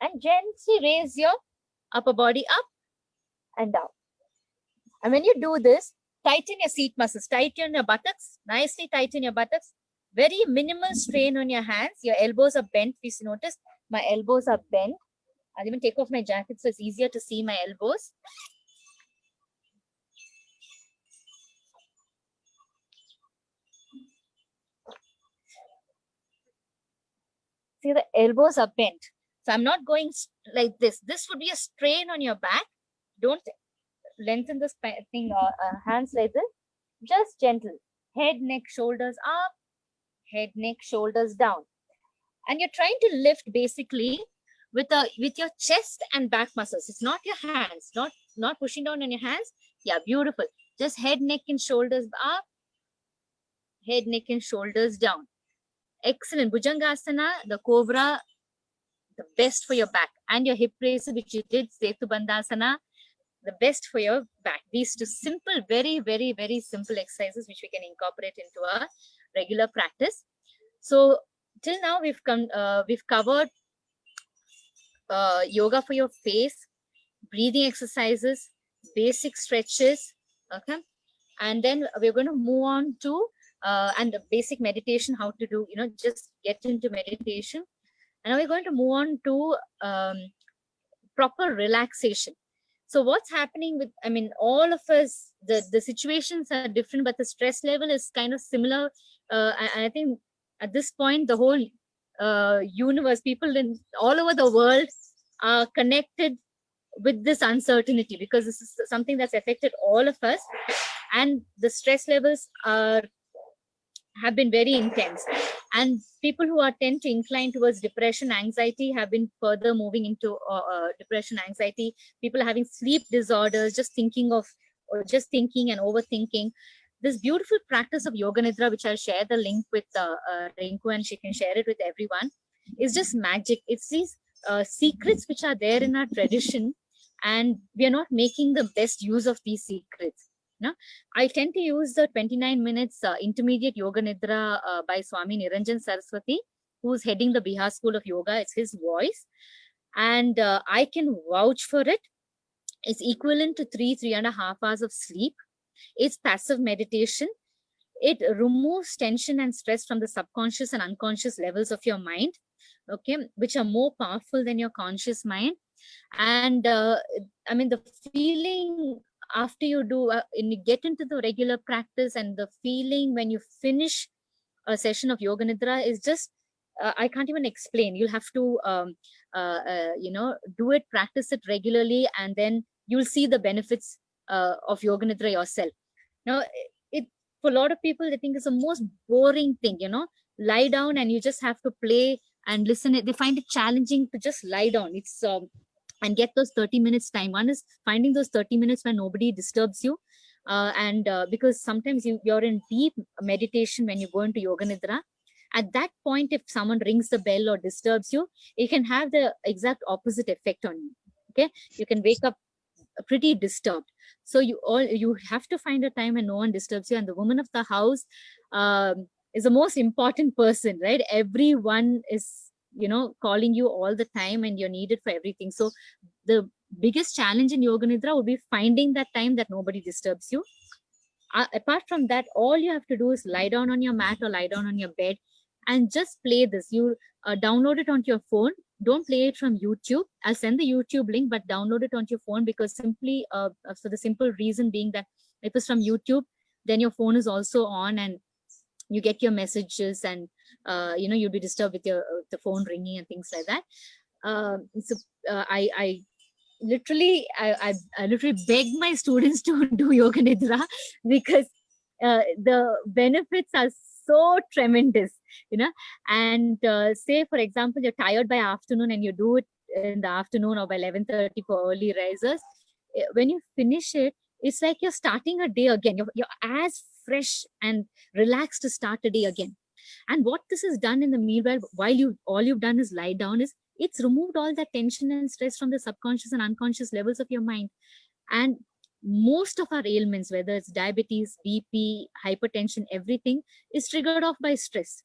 And gently raise your upper body up and down. And when you do this, tighten your seat muscles, tighten your buttocks, nicely tighten your buttocks. Very minimal strain on your hands. Your elbows are bent. Please notice my elbows are bent. I'll even take off my jacket so it's easier to see my elbows. See, the elbows are bent. So I'm not going like this. This would be a strain on your back. Don't lengthen this thing or hands like this. Just gentle. Head, neck, shoulders up. Head, neck, shoulders down. And you're trying to lift basically with your chest and back muscles. It's not your hands. Not pushing down on your hands. Yeah, beautiful. Just head, neck, and shoulders up. Head, neck, and shoulders down. Excellent. Bhujangasana, the Cobra, the best for your back. And your hip raises, which you did, Setu Bandhasana, the best for your back. These two simple, very, very, very simple exercises, which we can incorporate into our regular practice. So till now we've covered yoga for your face, breathing exercises, basic stretches. Okay. And then we're going to move on to and the basic meditation, how to do, just get into meditation. And now we're going to move on to proper relaxation. So what's happening with, all of us, the situations are different, but the stress level is kind of similar. And I think at this point, the whole universe, people in all over the world are connected with this uncertainty, because this is something that's affected all of us, and the stress levels have been very intense, and people who are tend to incline towards depression, anxiety have been further moving into depression, anxiety. People are having sleep disorders, just thinking and overthinking. This beautiful practice of Yoga Nidra, which I'll share the link with Rinku, and she can share it with everyone, is just magic. It's these secrets which are there in our tradition, and we are not making the best use of these secrets. No? I tend to use the 29 minutes intermediate Yoga Nidra by Swami Niranjan Saraswati, who's heading the Bihar School of Yoga. It's his voice. And I can vouch for it. It's equivalent to 3.5 hours of sleep. It's passive meditation. It removes tension and stress from the subconscious and unconscious levels of your mind, okay, which are more powerful than your conscious mind. And the feeling after you do, and you get into the regular practice, and the feeling when you finish a session of Yoga Nidra is just, I can't even explain. You'll have to, do it, practice it regularly, and then you'll see the benefits of Yoga Nidra yourself. Now, for a lot of people, they think it's the most boring thing, lie down and you just have to play and listen. They find it challenging to just lie down. It's and get those 30 minutes time. One is finding those 30 minutes when nobody disturbs you. Because sometimes you're in deep meditation when you go into Yoga Nidra. At that point, if someone rings the bell or disturbs you, it can have the exact opposite effect on you. Okay, you can wake up pretty disturbed. So you have to find a time when no one disturbs you. And the woman of the house is the most important person, right? Everyone is calling you all the time, and you're needed for everything. So the biggest challenge in Yoga Nidra would be finding that time that nobody disturbs you. Apart from that, all you have to do is lie down on your mat or lie down on your bed and just play this. You download it onto your phone. Don't play it from YouTube. I'll send the YouTube link, but download it onto your phone, because simply for the simple reason being that if it's from YouTube, then your phone is also on and you get your messages, and you'll be disturbed with the phone ringing and things like that. I literally beg my students to do Yoga Nidra, because the benefits are so tremendous, and say, for example, you're tired by afternoon and you do it in the afternoon or by 11:30 for early risers. When you finish it, it's like you're starting a day again. You're as fresh and relaxed to start a day again. And what this has done in the meanwhile, all you've done is lie down, is it's removed all that tension and stress from the subconscious and unconscious levels of your mind. And most of our ailments, whether it's diabetes, BP, hypertension, everything is triggered off by stress.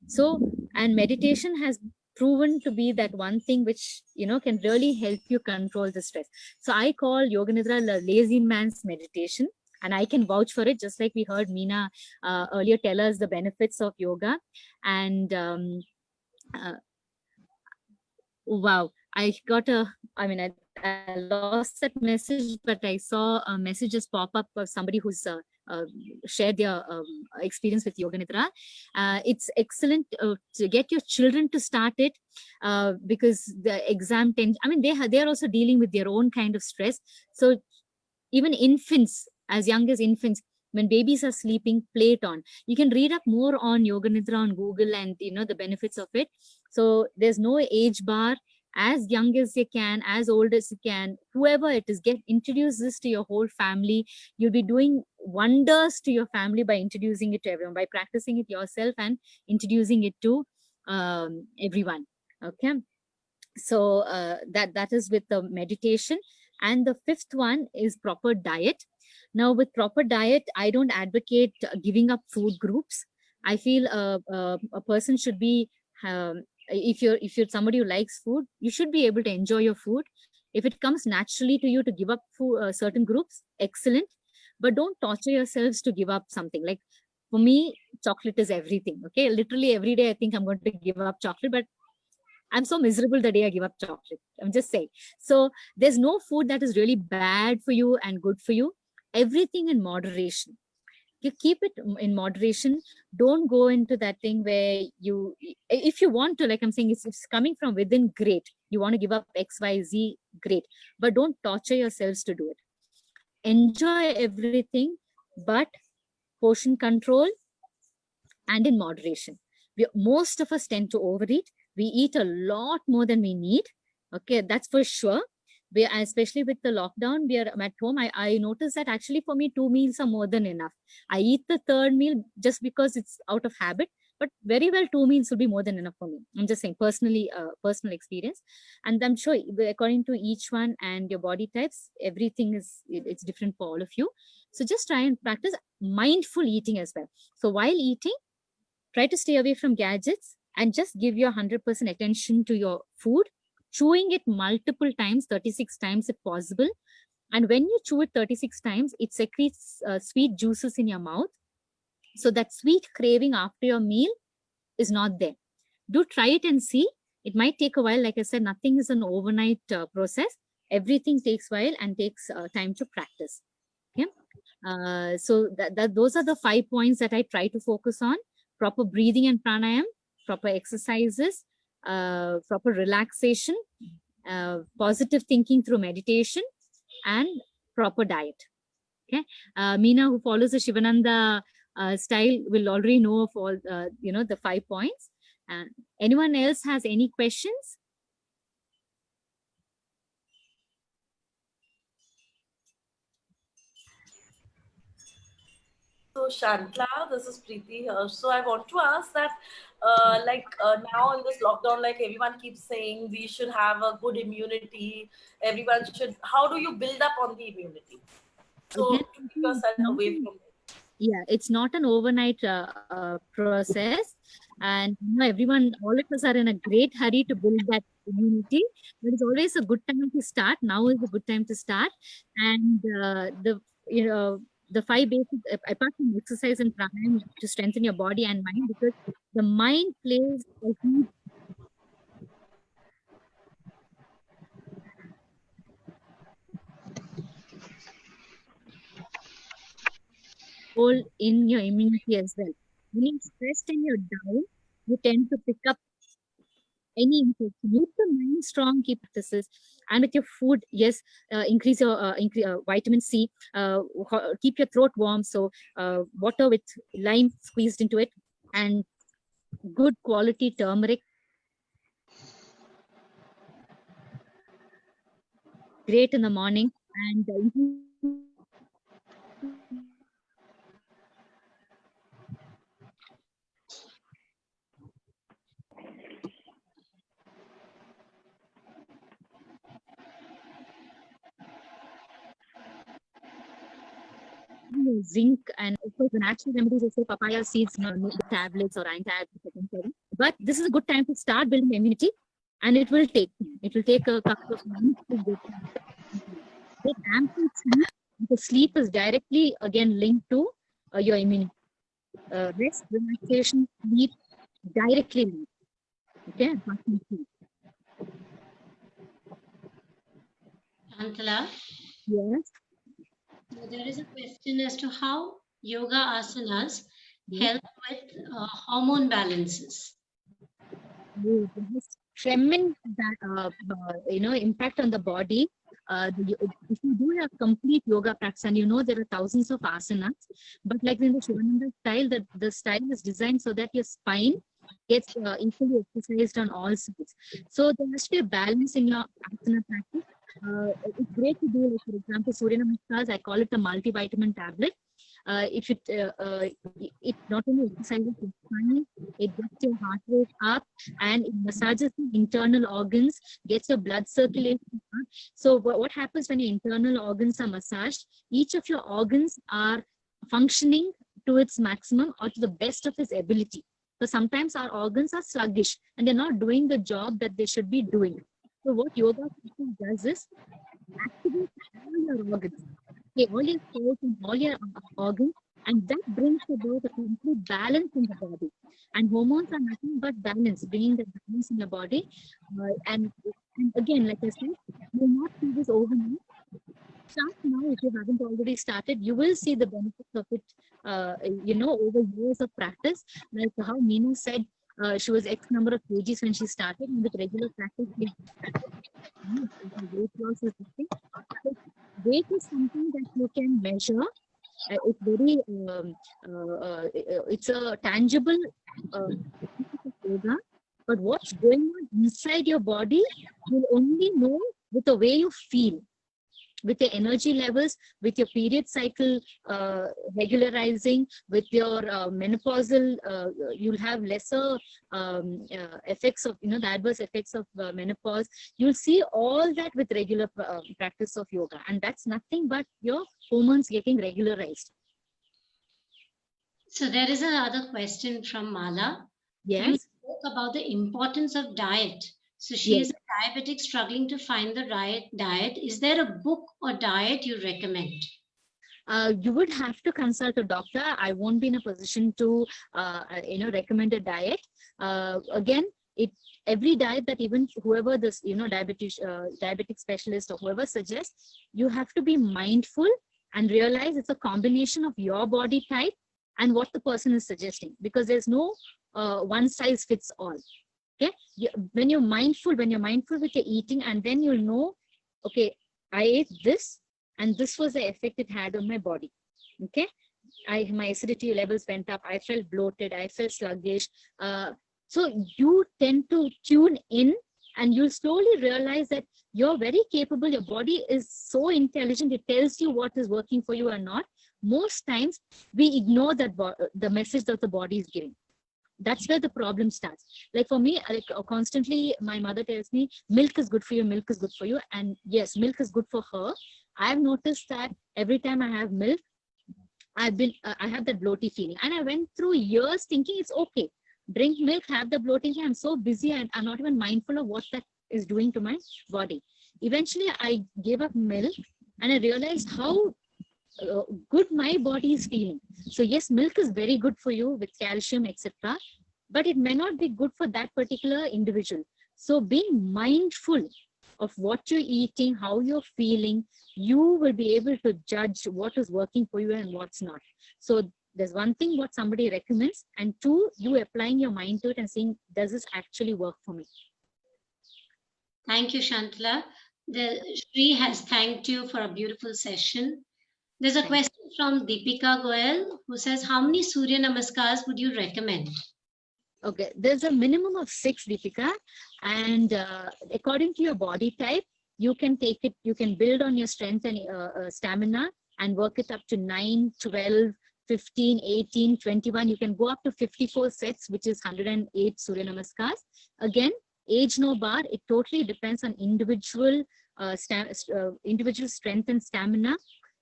So, and meditation has proven to be that one thing which can really help you control the stress. So I call Yoga Nidra the lazy man's meditation, and I can vouch for it, just like we heard Meena earlier tell us the benefits of yoga. And wow, I lost that message, but I saw a message just pop up of somebody who's shared their experience with Yoga Nidra. It's excellent to get your children to start it, because the exam they're also dealing with their own kind of stress. So even infants, as young as infants, when babies are sleeping, play it on. You can read up more on Yoga Nidra on Google, and the benefits of it. So there's no age bar. As young as you can, as old as you can, whoever it is, introduce this to your whole family. You'll be doing wonders to your family by introducing it to everyone, by practicing it yourself and introducing it to everyone. Okay, so that is with the meditation. And the fifth one is proper diet. Now, with proper diet, I don't advocate giving up food groups. I feel a person should be if you're somebody who likes food, you should be able to enjoy your food. If it comes naturally to you to give up food, certain groups, excellent. But don't torture yourselves to give up something. Like for me, chocolate is everything. Okay, literally every day I think I'm going to give up chocolate, but I'm so miserable the day I give up chocolate. I'm just saying. So there's no food that is really bad for you and good for you. Everything in moderation. You keep it in moderation. Don't go into that thing where you, if you want to, like I'm saying, it's coming from within, great. You want to give up X, Y, Z, great. But don't torture yourselves to do it. Enjoy everything, but portion control and in moderation. Most of us tend to overeat. We eat a lot more than we need. Okay, that's for sure. Especially with the lockdown, we are at home. I noticed that actually for me, 2 meals are more than enough. I eat the third meal just because it's out of habit, but very well 2 meals will be more than enough for me. I'm just saying personally, personal experience. And I'm sure according to each one and your body types, everything it's different for all of you. So just try and practice mindful eating as well. So while eating, try to stay away from gadgets and just give your 100% attention to your food, chewing it multiple times, 36 times if possible. And when you chew it 36 times, it secretes sweet juices in your mouth. So that sweet craving after your meal is not there. Do try it and see. It might take a while. Like I said, nothing is an overnight process. Everything takes a while and takes time to practice. Okay. So those are the 5 points that I try to focus on. Proper breathing and pranayam, proper exercises, proper relaxation, positive thinking through meditation, and proper diet. Okay, Meena, who follows the Shivananda style, will already know of all the 5 points. And anyone else has any questions? So Shantla, this is Preeti here. So I want to ask that, now in this lockdown, like everyone keeps saying, we should have a good immunity. Everyone should. How do you build up on the immunity? So Again, to keep yourself away from it. Yeah, it's not an overnight process, and everyone, all of us are in a great hurry to build that immunity. But it's always a good time to start. Now is a good time to start, and the 5 basic, apart from exercise and pranayam, to strengthen your body and mind, because the mind plays a huge role in your immunity as well. When you're stressed and you're down, you tend to pick up any infection. Keep the mind strong, keep practices. And with your food, yes, increase your vitamin C, keep your throat warm. So water with lime squeezed into it, and good quality turmeric. Great in the morning. And zinc, and of course the natural remedies, also papaya seeds, tablets or anti-inflammatory. But this is a good time to start building immunity, and it will take a couple of months to get ample sleep. The sleep is directly again linked to your immunity. Rest, relaxation, sleep, directly linked. Okay. Shantala? Yes. So there is a question as to how yoga asanas help with hormone balances. Tremendous impact on the body. If you do a complete yoga practice, and there are thousands of asanas, but like in the Shivananda style, the style is designed so that your spine gets equally exercised on all sides. So there has to be a balance in your asana practice. It's great to do, like, for example, Surya Namaskars. I call it a multivitamin tablet. It not only exercises your spine, it gets your heart rate up, and it massages the internal organs, gets your blood circulation up. So what happens when your internal organs are massaged? Each of your organs are functioning to its maximum or to the best of its ability. So sometimes our organs are sluggish and they're not doing the job that they should be doing. So what yoga does is activate all your organs, okay, all your cells and all your organs, and that brings about a complete balance in the body. And hormones are nothing but balance, bringing the balance in the body. And again, like I said, you will not see this overnight. Start now if you haven't already started. You will see the benefits of it, over years of practice. Like how Meenu said, she was X number of kgs when she started, and with regular practice, weight loss is nothing. So weight is something that you can measure. It's very, it's a tangible yoga. But what's going on inside your body, you'll only know with the way you feel, with your energy levels, with your period cycle regularizing, with your menopausal, you'll have lesser effects of, the adverse effects of menopause. You'll see all that with regular practice of yoga. And that's nothing but your hormones getting regularized. So there is another question from Mala. Yes. You spoke about the importance of diet. So she is a diabetic struggling to find the right diet. Is there a book or diet you recommend? You would have to consult a doctor. I won't be in a position to, recommend a diet. Again, every diet that even whoever this, diabetic specialist or whoever suggests, you have to be mindful and realize it's a combination of your body type and what the person is suggesting, because there's no one size fits all. Okay, when you're mindful with your eating, and then you'll know, okay, I ate this and this was the effect it had on my body. Okay, my acidity levels went up, I felt bloated, I felt sluggish. So you tend to tune in, and you'll slowly realize that you're very capable. Your body is so intelligent, it tells you what is working for you or not. Most times we ignore that the message that the body is giving. That's where the problem starts. Like for me, constantly my mother tells me milk is good for you, milk is good for you. And yes, milk is good for her. I've noticed that every time I have milk, I have that bloaty feeling. And I went through years thinking it's okay. Drink milk, have the bloating. I'm so busy and I'm not even mindful of what that is doing to my body. Eventually I gave up milk and I realized how good my body is feeling. So yes, milk is very good for you with calcium, etc. But it may not be good for that particular individual. So being mindful of what you're eating, how you're feeling, you will be able to judge what is working for you and what's not. So there's one thing what somebody recommends, and two, you applying your mind to it and saying, does this actually work for me? Thank you, Shantala. Shri has thanked you for a beautiful session. There's a question from Deepika Goel who says, how many Surya Namaskars would you recommend? Okay, there's a minimum of 6, Deepika. And according to your body type, you can take it, you can build on your strength and stamina and work it up to 9, 12, 15, 18, 21. You can go up to 54 sets, which is 108 Surya Namaskars. Again, age no bar. It totally depends on individual strength and stamina.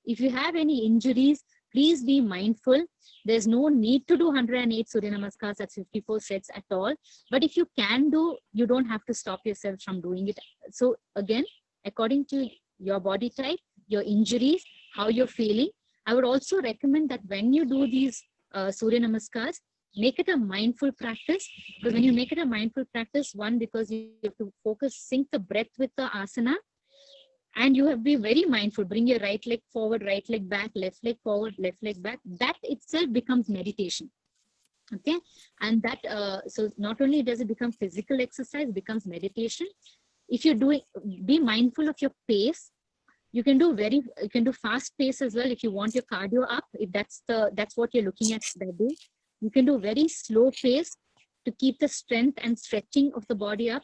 If you have any injuries, please be mindful. There's no need to do 108 Surya Namaskars at 54 sets at all. But if you can do, you don't have to stop yourself from doing it. So again, according to your body type, your injuries, how you're feeling, I would also recommend that when you do these Surya Namaskars, make it a mindful practice. Because when you make it a mindful practice, one, because you have to focus, sync the breath with the asana. And you have to be very mindful. Bring your right leg forward, right leg back, left leg forward, left leg back. That itself becomes meditation. Okay. And that, so not only does it become physical exercise, it becomes meditation. If you're doing, be mindful of your pace. You can do fast pace as well if you want your cardio up. If that's what you're looking at that day. You can do very slow pace to keep the strength and stretching of the body up.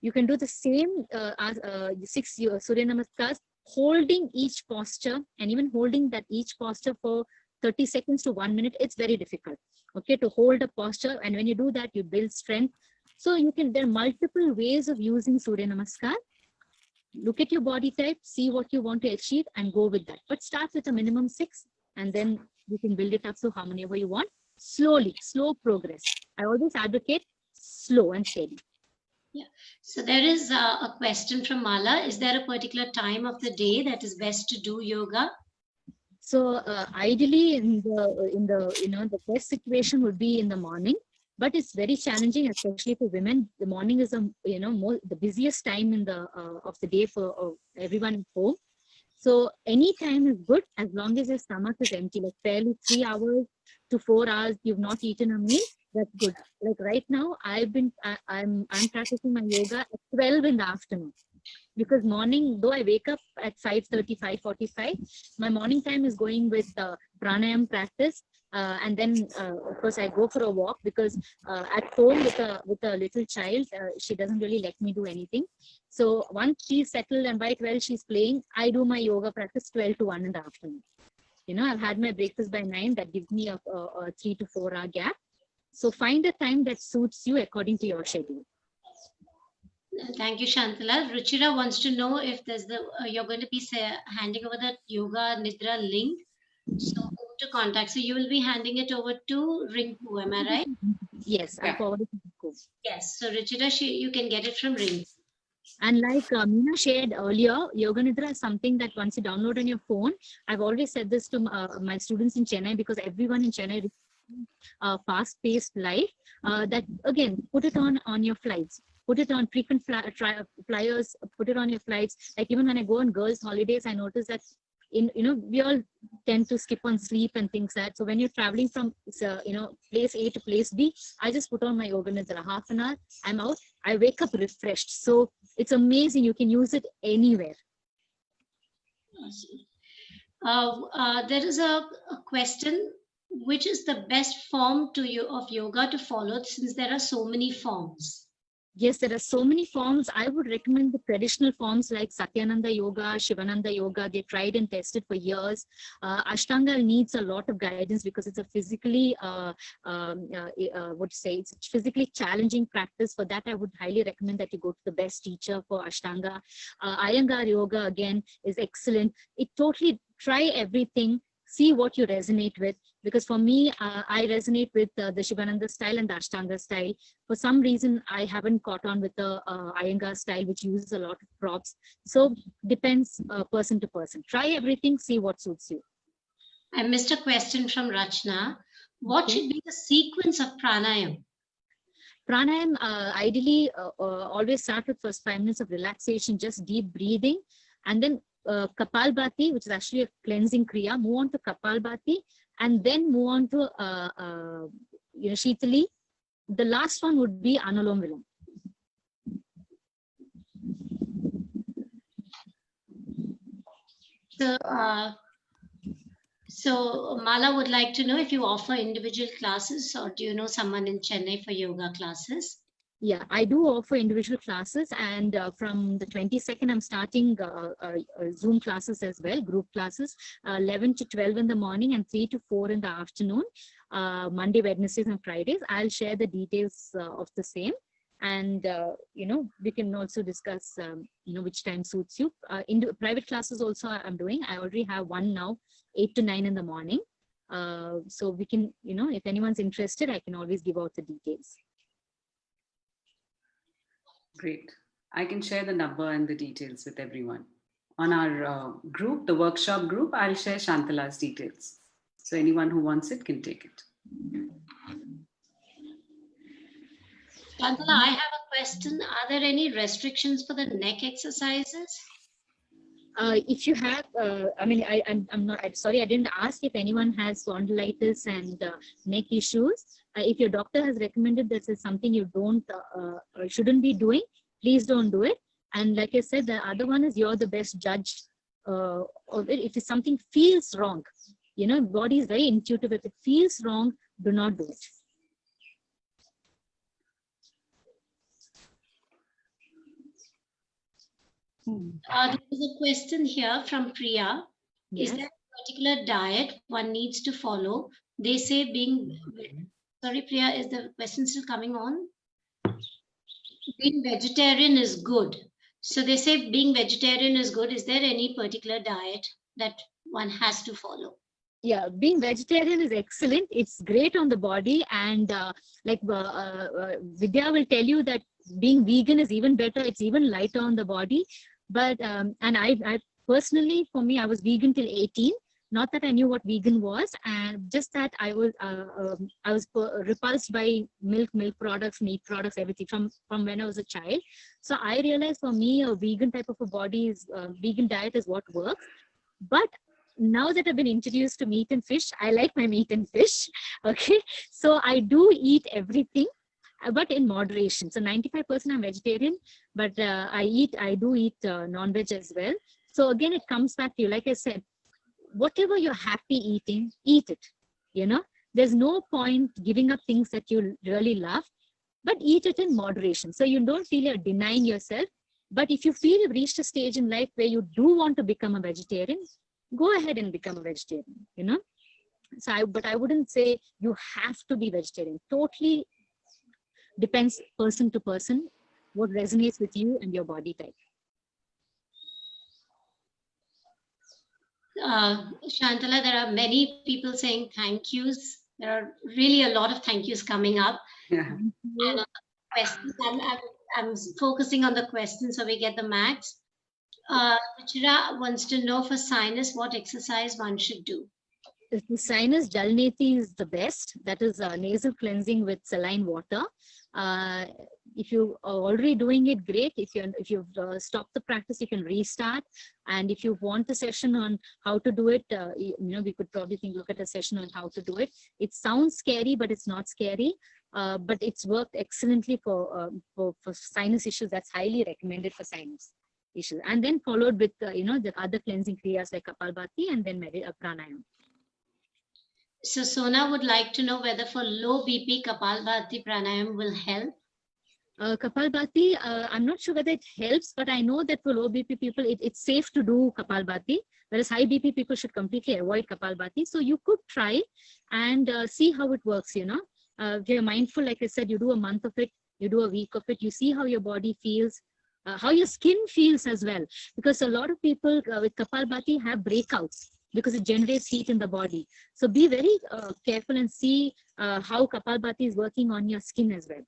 You can do the same 6 Surya Namaskars, holding each posture, and even holding that each posture for 30 seconds to 1 minute. It's very difficult, okay, to hold a posture. And when you do that, you build strength. So there are multiple ways of using Surya Namaskar. Look at your body type, see what you want to achieve and go with that. But start with a minimum 6 and then you can build it up to how many ever you want. Slowly, slow progress. I always advocate slow and steady. So there is a question from Mala. Is there a particular time of the day that is best to do yoga? So ideally, in the the best situation would be in the morning, but it's very challenging, especially for women. The morning is the busiest time in the of the day for everyone at home. So any time is good as long as your stomach is empty, like fairly 3 hours to 4 hours. You've not eaten a meal. That's good. Like right now, I'm practicing my yoga at 12 in the afternoon. Because morning, though I wake up at 5:30, 5:45, my morning time is going with pranayam practice, and then of course I go for a walk because at home with a little child, she doesn't really let me do anything. So once she's settled and by 12 she's playing, I do my yoga practice 12 to 1 in the afternoon. I've had my breakfast by 9. That gives me a 3 to 4 hour gap. So find a time that suits you according to your schedule. Thank you, Shantala. Ruchira wants to know if there's you're going to be handing over that Yoga Nidra link. So who to contact? So you will be handing it over to Rinku, am I right? Yes, I'll forward it to Rinku. Yes. So Ruchira, you can get it from Rinku. And like Meena shared earlier, Yoga Nidra is something that once you download on your phone, I've always said this to my students in Chennai, because everyone in Chennai is fast-paced life, that again, put it on your flights. Put it on frequent flyers, put it on your flights. Like even when I go on girls' holidays, I notice that we all tend to skip on sleep and things like that. So when you're traveling from place A to place B, I just put on my Yoga Nidra. Half an hour, I'm out. I wake up refreshed. So it's amazing. You can use it anywhere. There is a question. Which is the best form of yoga to follow, since there are so many forms? Yes, there are so many forms. I would recommend the traditional forms like Satyananda Yoga, Shivananda Yoga. They tried and tested for years. Ashtanga needs a lot of guidance because it's a physically, it's a physically challenging practice. For that, I would highly recommend that you go to the best teacher for Ashtanga. Iyengar Yoga, again, is excellent. It totally, try everything. See what you resonate with, because for me, I resonate with the Shivananda style and the Ashtanga style. For some reason, I haven't caught on with the Iyengar style, which uses a lot of props. So depends person to person. Try everything, see what suits you. I missed a question from Rachna. What should be the sequence of pranayam? Pranayam, ideally, always start with first 5 minutes of relaxation, just deep breathing, and then Kapalbhati, which is actually a cleansing kriya, move on to Kapalbhati, and then move on to Shitali. The last one would be Anulom Vilom. So Mala would like to know if you offer individual classes, or do you know someone in Chennai for yoga classes? Yeah, I do offer individual classes, and from the 22nd, I'm starting Zoom classes as well, group classes, 11 to 12 in the morning and 3 to 4 in the afternoon, Monday, Wednesdays, and Fridays. I'll share the details of the same, and we can also discuss which time suits you. In the private classes also I'm doing. I already have one now, 8 to 9 in the morning. So we can, if anyone's interested, I can always give out the details. Great. I can share the number and the details with everyone. On our group, the workshop group, I'll share Shantala's details. So anyone who wants it can take it. Shantala, I have a question. Are there any restrictions for the neck exercises? If you have, I'm sorry, I didn't ask if anyone has spondylitis and neck issues. If your doctor has recommended this is something you shouldn't be doing, please don't do it. And like I said, the other one is you're the best judge of it. If something feels wrong, body is very intuitive. If it feels wrong, do not do it. There is a question here from Priya. Yes. Is there a particular diet one needs to follow? They say sorry, Priya, is the question still coming on? Being vegetarian is good. So they say being vegetarian is good. Is there any particular diet that one has to follow? Yeah, being vegetarian is excellent. It's great on the body, and Vidya will tell you that being vegan is even better. It's even lighter on the body. But and I personally, for me, I was vegan till 18. Not that I knew what vegan was, and just that I was repulsed by milk products, meat products, everything from when I was a child. So I realized for me, a vegan type of a body is vegan diet is what works. But now that I've been introduced to meat and fish, I like my meat and fish. Okay, so I do eat everything, but in moderation. So 95% I'm vegetarian, but I do eat non-veg as well. So again, it comes back to you. Like I said, whatever you're happy eating, eat it. You know, there's no point giving up things that you really love, but eat it in moderation. So you don't feel you're denying yourself. But if you feel you've reached a stage in life where you do want to become a vegetarian, go ahead and become a vegetarian, you know. So but I wouldn't say you have to be vegetarian. Totally depends person to person, what resonates with you and your body type. Shantala, there are many people saying thank yous. There are really a lot of thank yous coming up. Yeah. And questions, I'm focusing on the questions so we get the max. Ruchira wants to know for sinus what exercise one should do. The sinus, Jalneti is the best. That is nasal cleansing with saline water. If you are already doing it, great. If you've stopped the practice, you can restart. And if you want a session on how to do it, you know, we could probably look at a session on how to do it. It sounds scary, but it's not scary. But it's worked excellently for sinus issues. That's highly recommended for sinus issues. And then followed with you know, the other cleansing kriyas like Kapalbhati and then pranayama. So Sona would like to know whether for low BP Kapalbhati pranayam will help. Kapalbhati, I'm not sure whether it helps, but I know that for low BP people, it's safe to do Kapalbhati, whereas high BP people should completely avoid Kapalbhati. So you could try and see how it works, you know. If you're mindful, like I said, you do a month of it, you do a week of it, you see how your body feels, how your skin feels as well. Because a lot of people with Kapalbhati have breakouts because it generates heat in the body. So be very careful and see how Kapalbhati is working on your skin as well.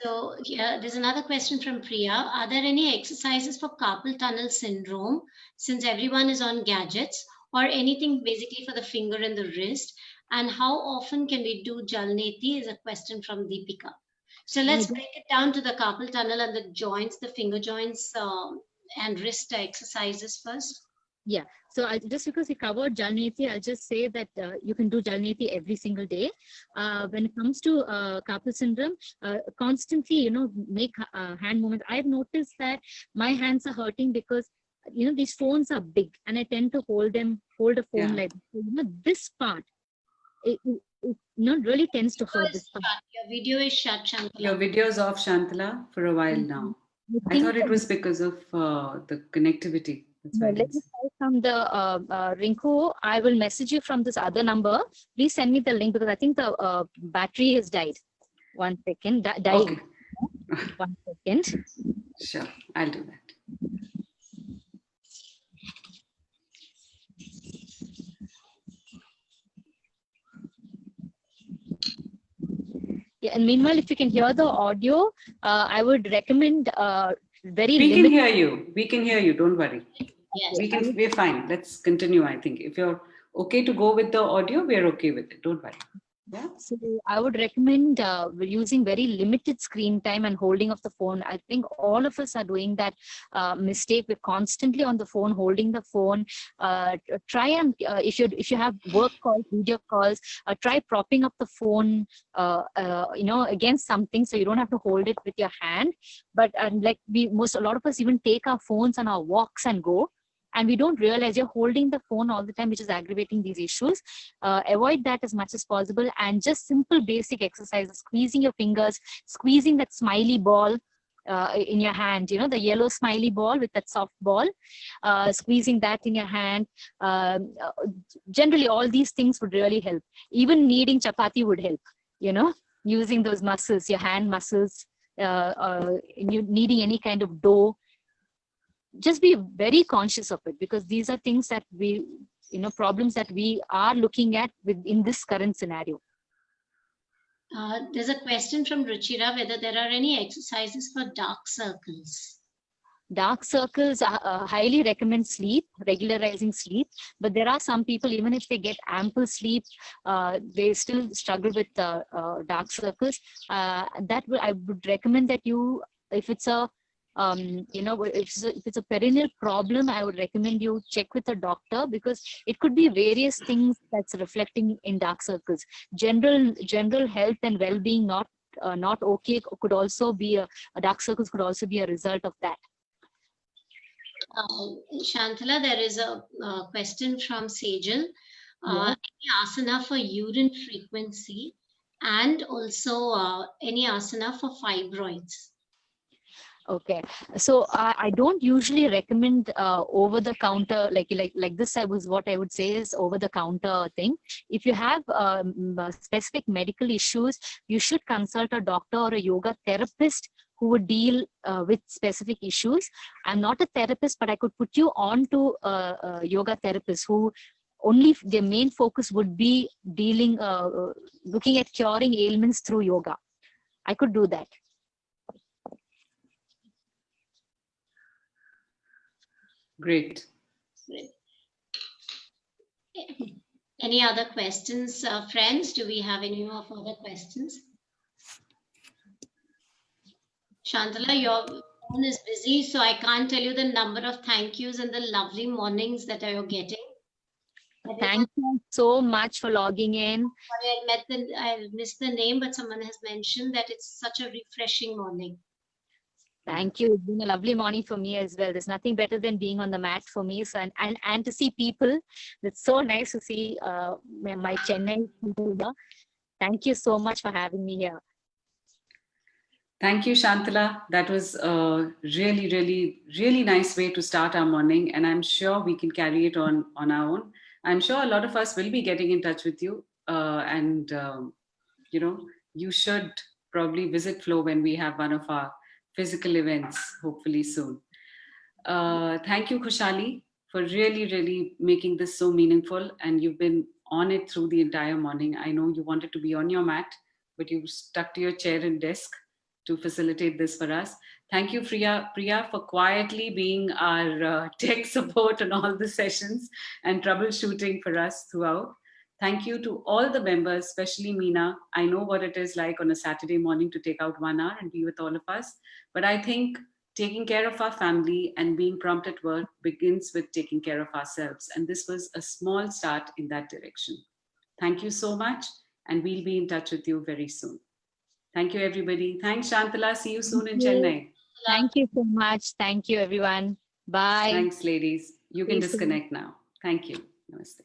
So there's another question from Priya. Are there any exercises for carpal tunnel syndrome, since everyone is on gadgets, or anything basically for the finger and the wrist? And how often can we do Jalneti is a question from Deepika. So let's break it down to the carpal tunnel and the joints, the finger joints and wrist exercises first. Yeah, so just because we covered Jalneti, I'll just say that you can do Jalneti every single day. When it comes to carpal syndrome, constantly, you know, make hand movements. I've noticed that my hands are hurting because, you know, these phones are big and I tend to hold a phone like, you know, this part, it really tends to hurt this part. Your video is shut, Shantala. Your video is off, Shantala, for a while now. I thought it was because of the connectivity. Let me try from the Rinku. I will message you from this other number. Please send me the link because I think the battery has died. 1 second. Dying. Okay. 1 second. Sure, I'll do that. Yeah, and meanwhile, if you can hear the audio, I would recommend We can hear you. We can hear you. Don't worry. Yes. We're fine. Let's continue. I think if you're okay to go with the audio, we're okay with it. Don't worry. Yeah. So I would recommend using very limited screen time and holding of the phone. I think all of us are doing that mistake. We're constantly on the phone, holding the phone. Try and if you have work calls, video calls, try propping up the phone, you know, against something so you don't have to hold it with your hand. But a lot of us even take our phones on our walks and go. And we don't realize you're holding the phone all the time, which is aggravating these issues. Avoid that as much as possible, and just simple basic exercises, squeezing your fingers, squeezing that smiley ball in your hand, you know, the yellow smiley ball with that soft ball, squeezing that in your hand. Generally, all these things would really help. Even kneading chapati would help, you know, using those muscles, your hand muscles, kneading any kind of dough. Just be very conscious of it, because these are things that we problems that we are looking at in this current scenario. There's a question from Ruchira whether there are any exercises for dark circles. Dark circles, highly recommend sleep, regularizing sleep. But there are some people, even if they get ample sleep, they still struggle with dark circles. I would recommend that you, if it's a if it's a perennial problem, I would recommend you check with a doctor, because it could be various things that's reflecting in dark circles. General health and well-being not okay could also be a dark circles could also be a result of that. Shantala, there is a question from Sejal. Any asana for urine frequency, and also any asana for fibroids? Okay, so I don't usually recommend over the counter like this. What I would say is over the counter thing. If you have specific medical issues, you should consult a doctor or a yoga therapist who would deal with specific issues. I'm not a therapist, but I could put you on to a yoga therapist who only their main focus would be looking at curing ailments through yoga. I could do that. Great. Any other questions, friends? Do we have any more further questions? Shantala, your phone is busy, so I can't tell you the number of thank yous and the lovely mornings that you're getting. Thank you so much for logging in. Sorry, I missed the name, but someone has mentioned that it's such a refreshing morning. Thank you. It's been a lovely morning for me as well. There's nothing better than being on the mat for me. So and to see people. It's so nice to see my Chennai people here. Thank you so much for having me here. Thank you, Shantala. That was a really, really, really nice way to start our morning. And I'm sure we can carry it on our own. I'm sure a lot of us will be getting in touch with you. You should probably visit Flow when we have one of our physical events, hopefully soon. Thank you, Khushali, for really, really making this so meaningful. And you've been on it through the entire morning. I know you wanted to be on your mat, but you stuck to your chair and desk to facilitate this for us. Thank you, Priya, for quietly being our tech support on all the sessions and troubleshooting for us throughout. Thank you to all the members, especially Meena. I know what it is like on a Saturday morning to take out 1 hour and be with all of us. But I think taking care of our family and being prompt at work begins with taking care of ourselves. And this was a small start in that direction. Thank you so much. And we'll be in touch with you very soon. Thank you, everybody. Thanks, Shantala. See you soon in Chennai. Thank you so much. Thank you, everyone. Bye. Thanks, ladies. You can disconnect now. Thank you. Namaste.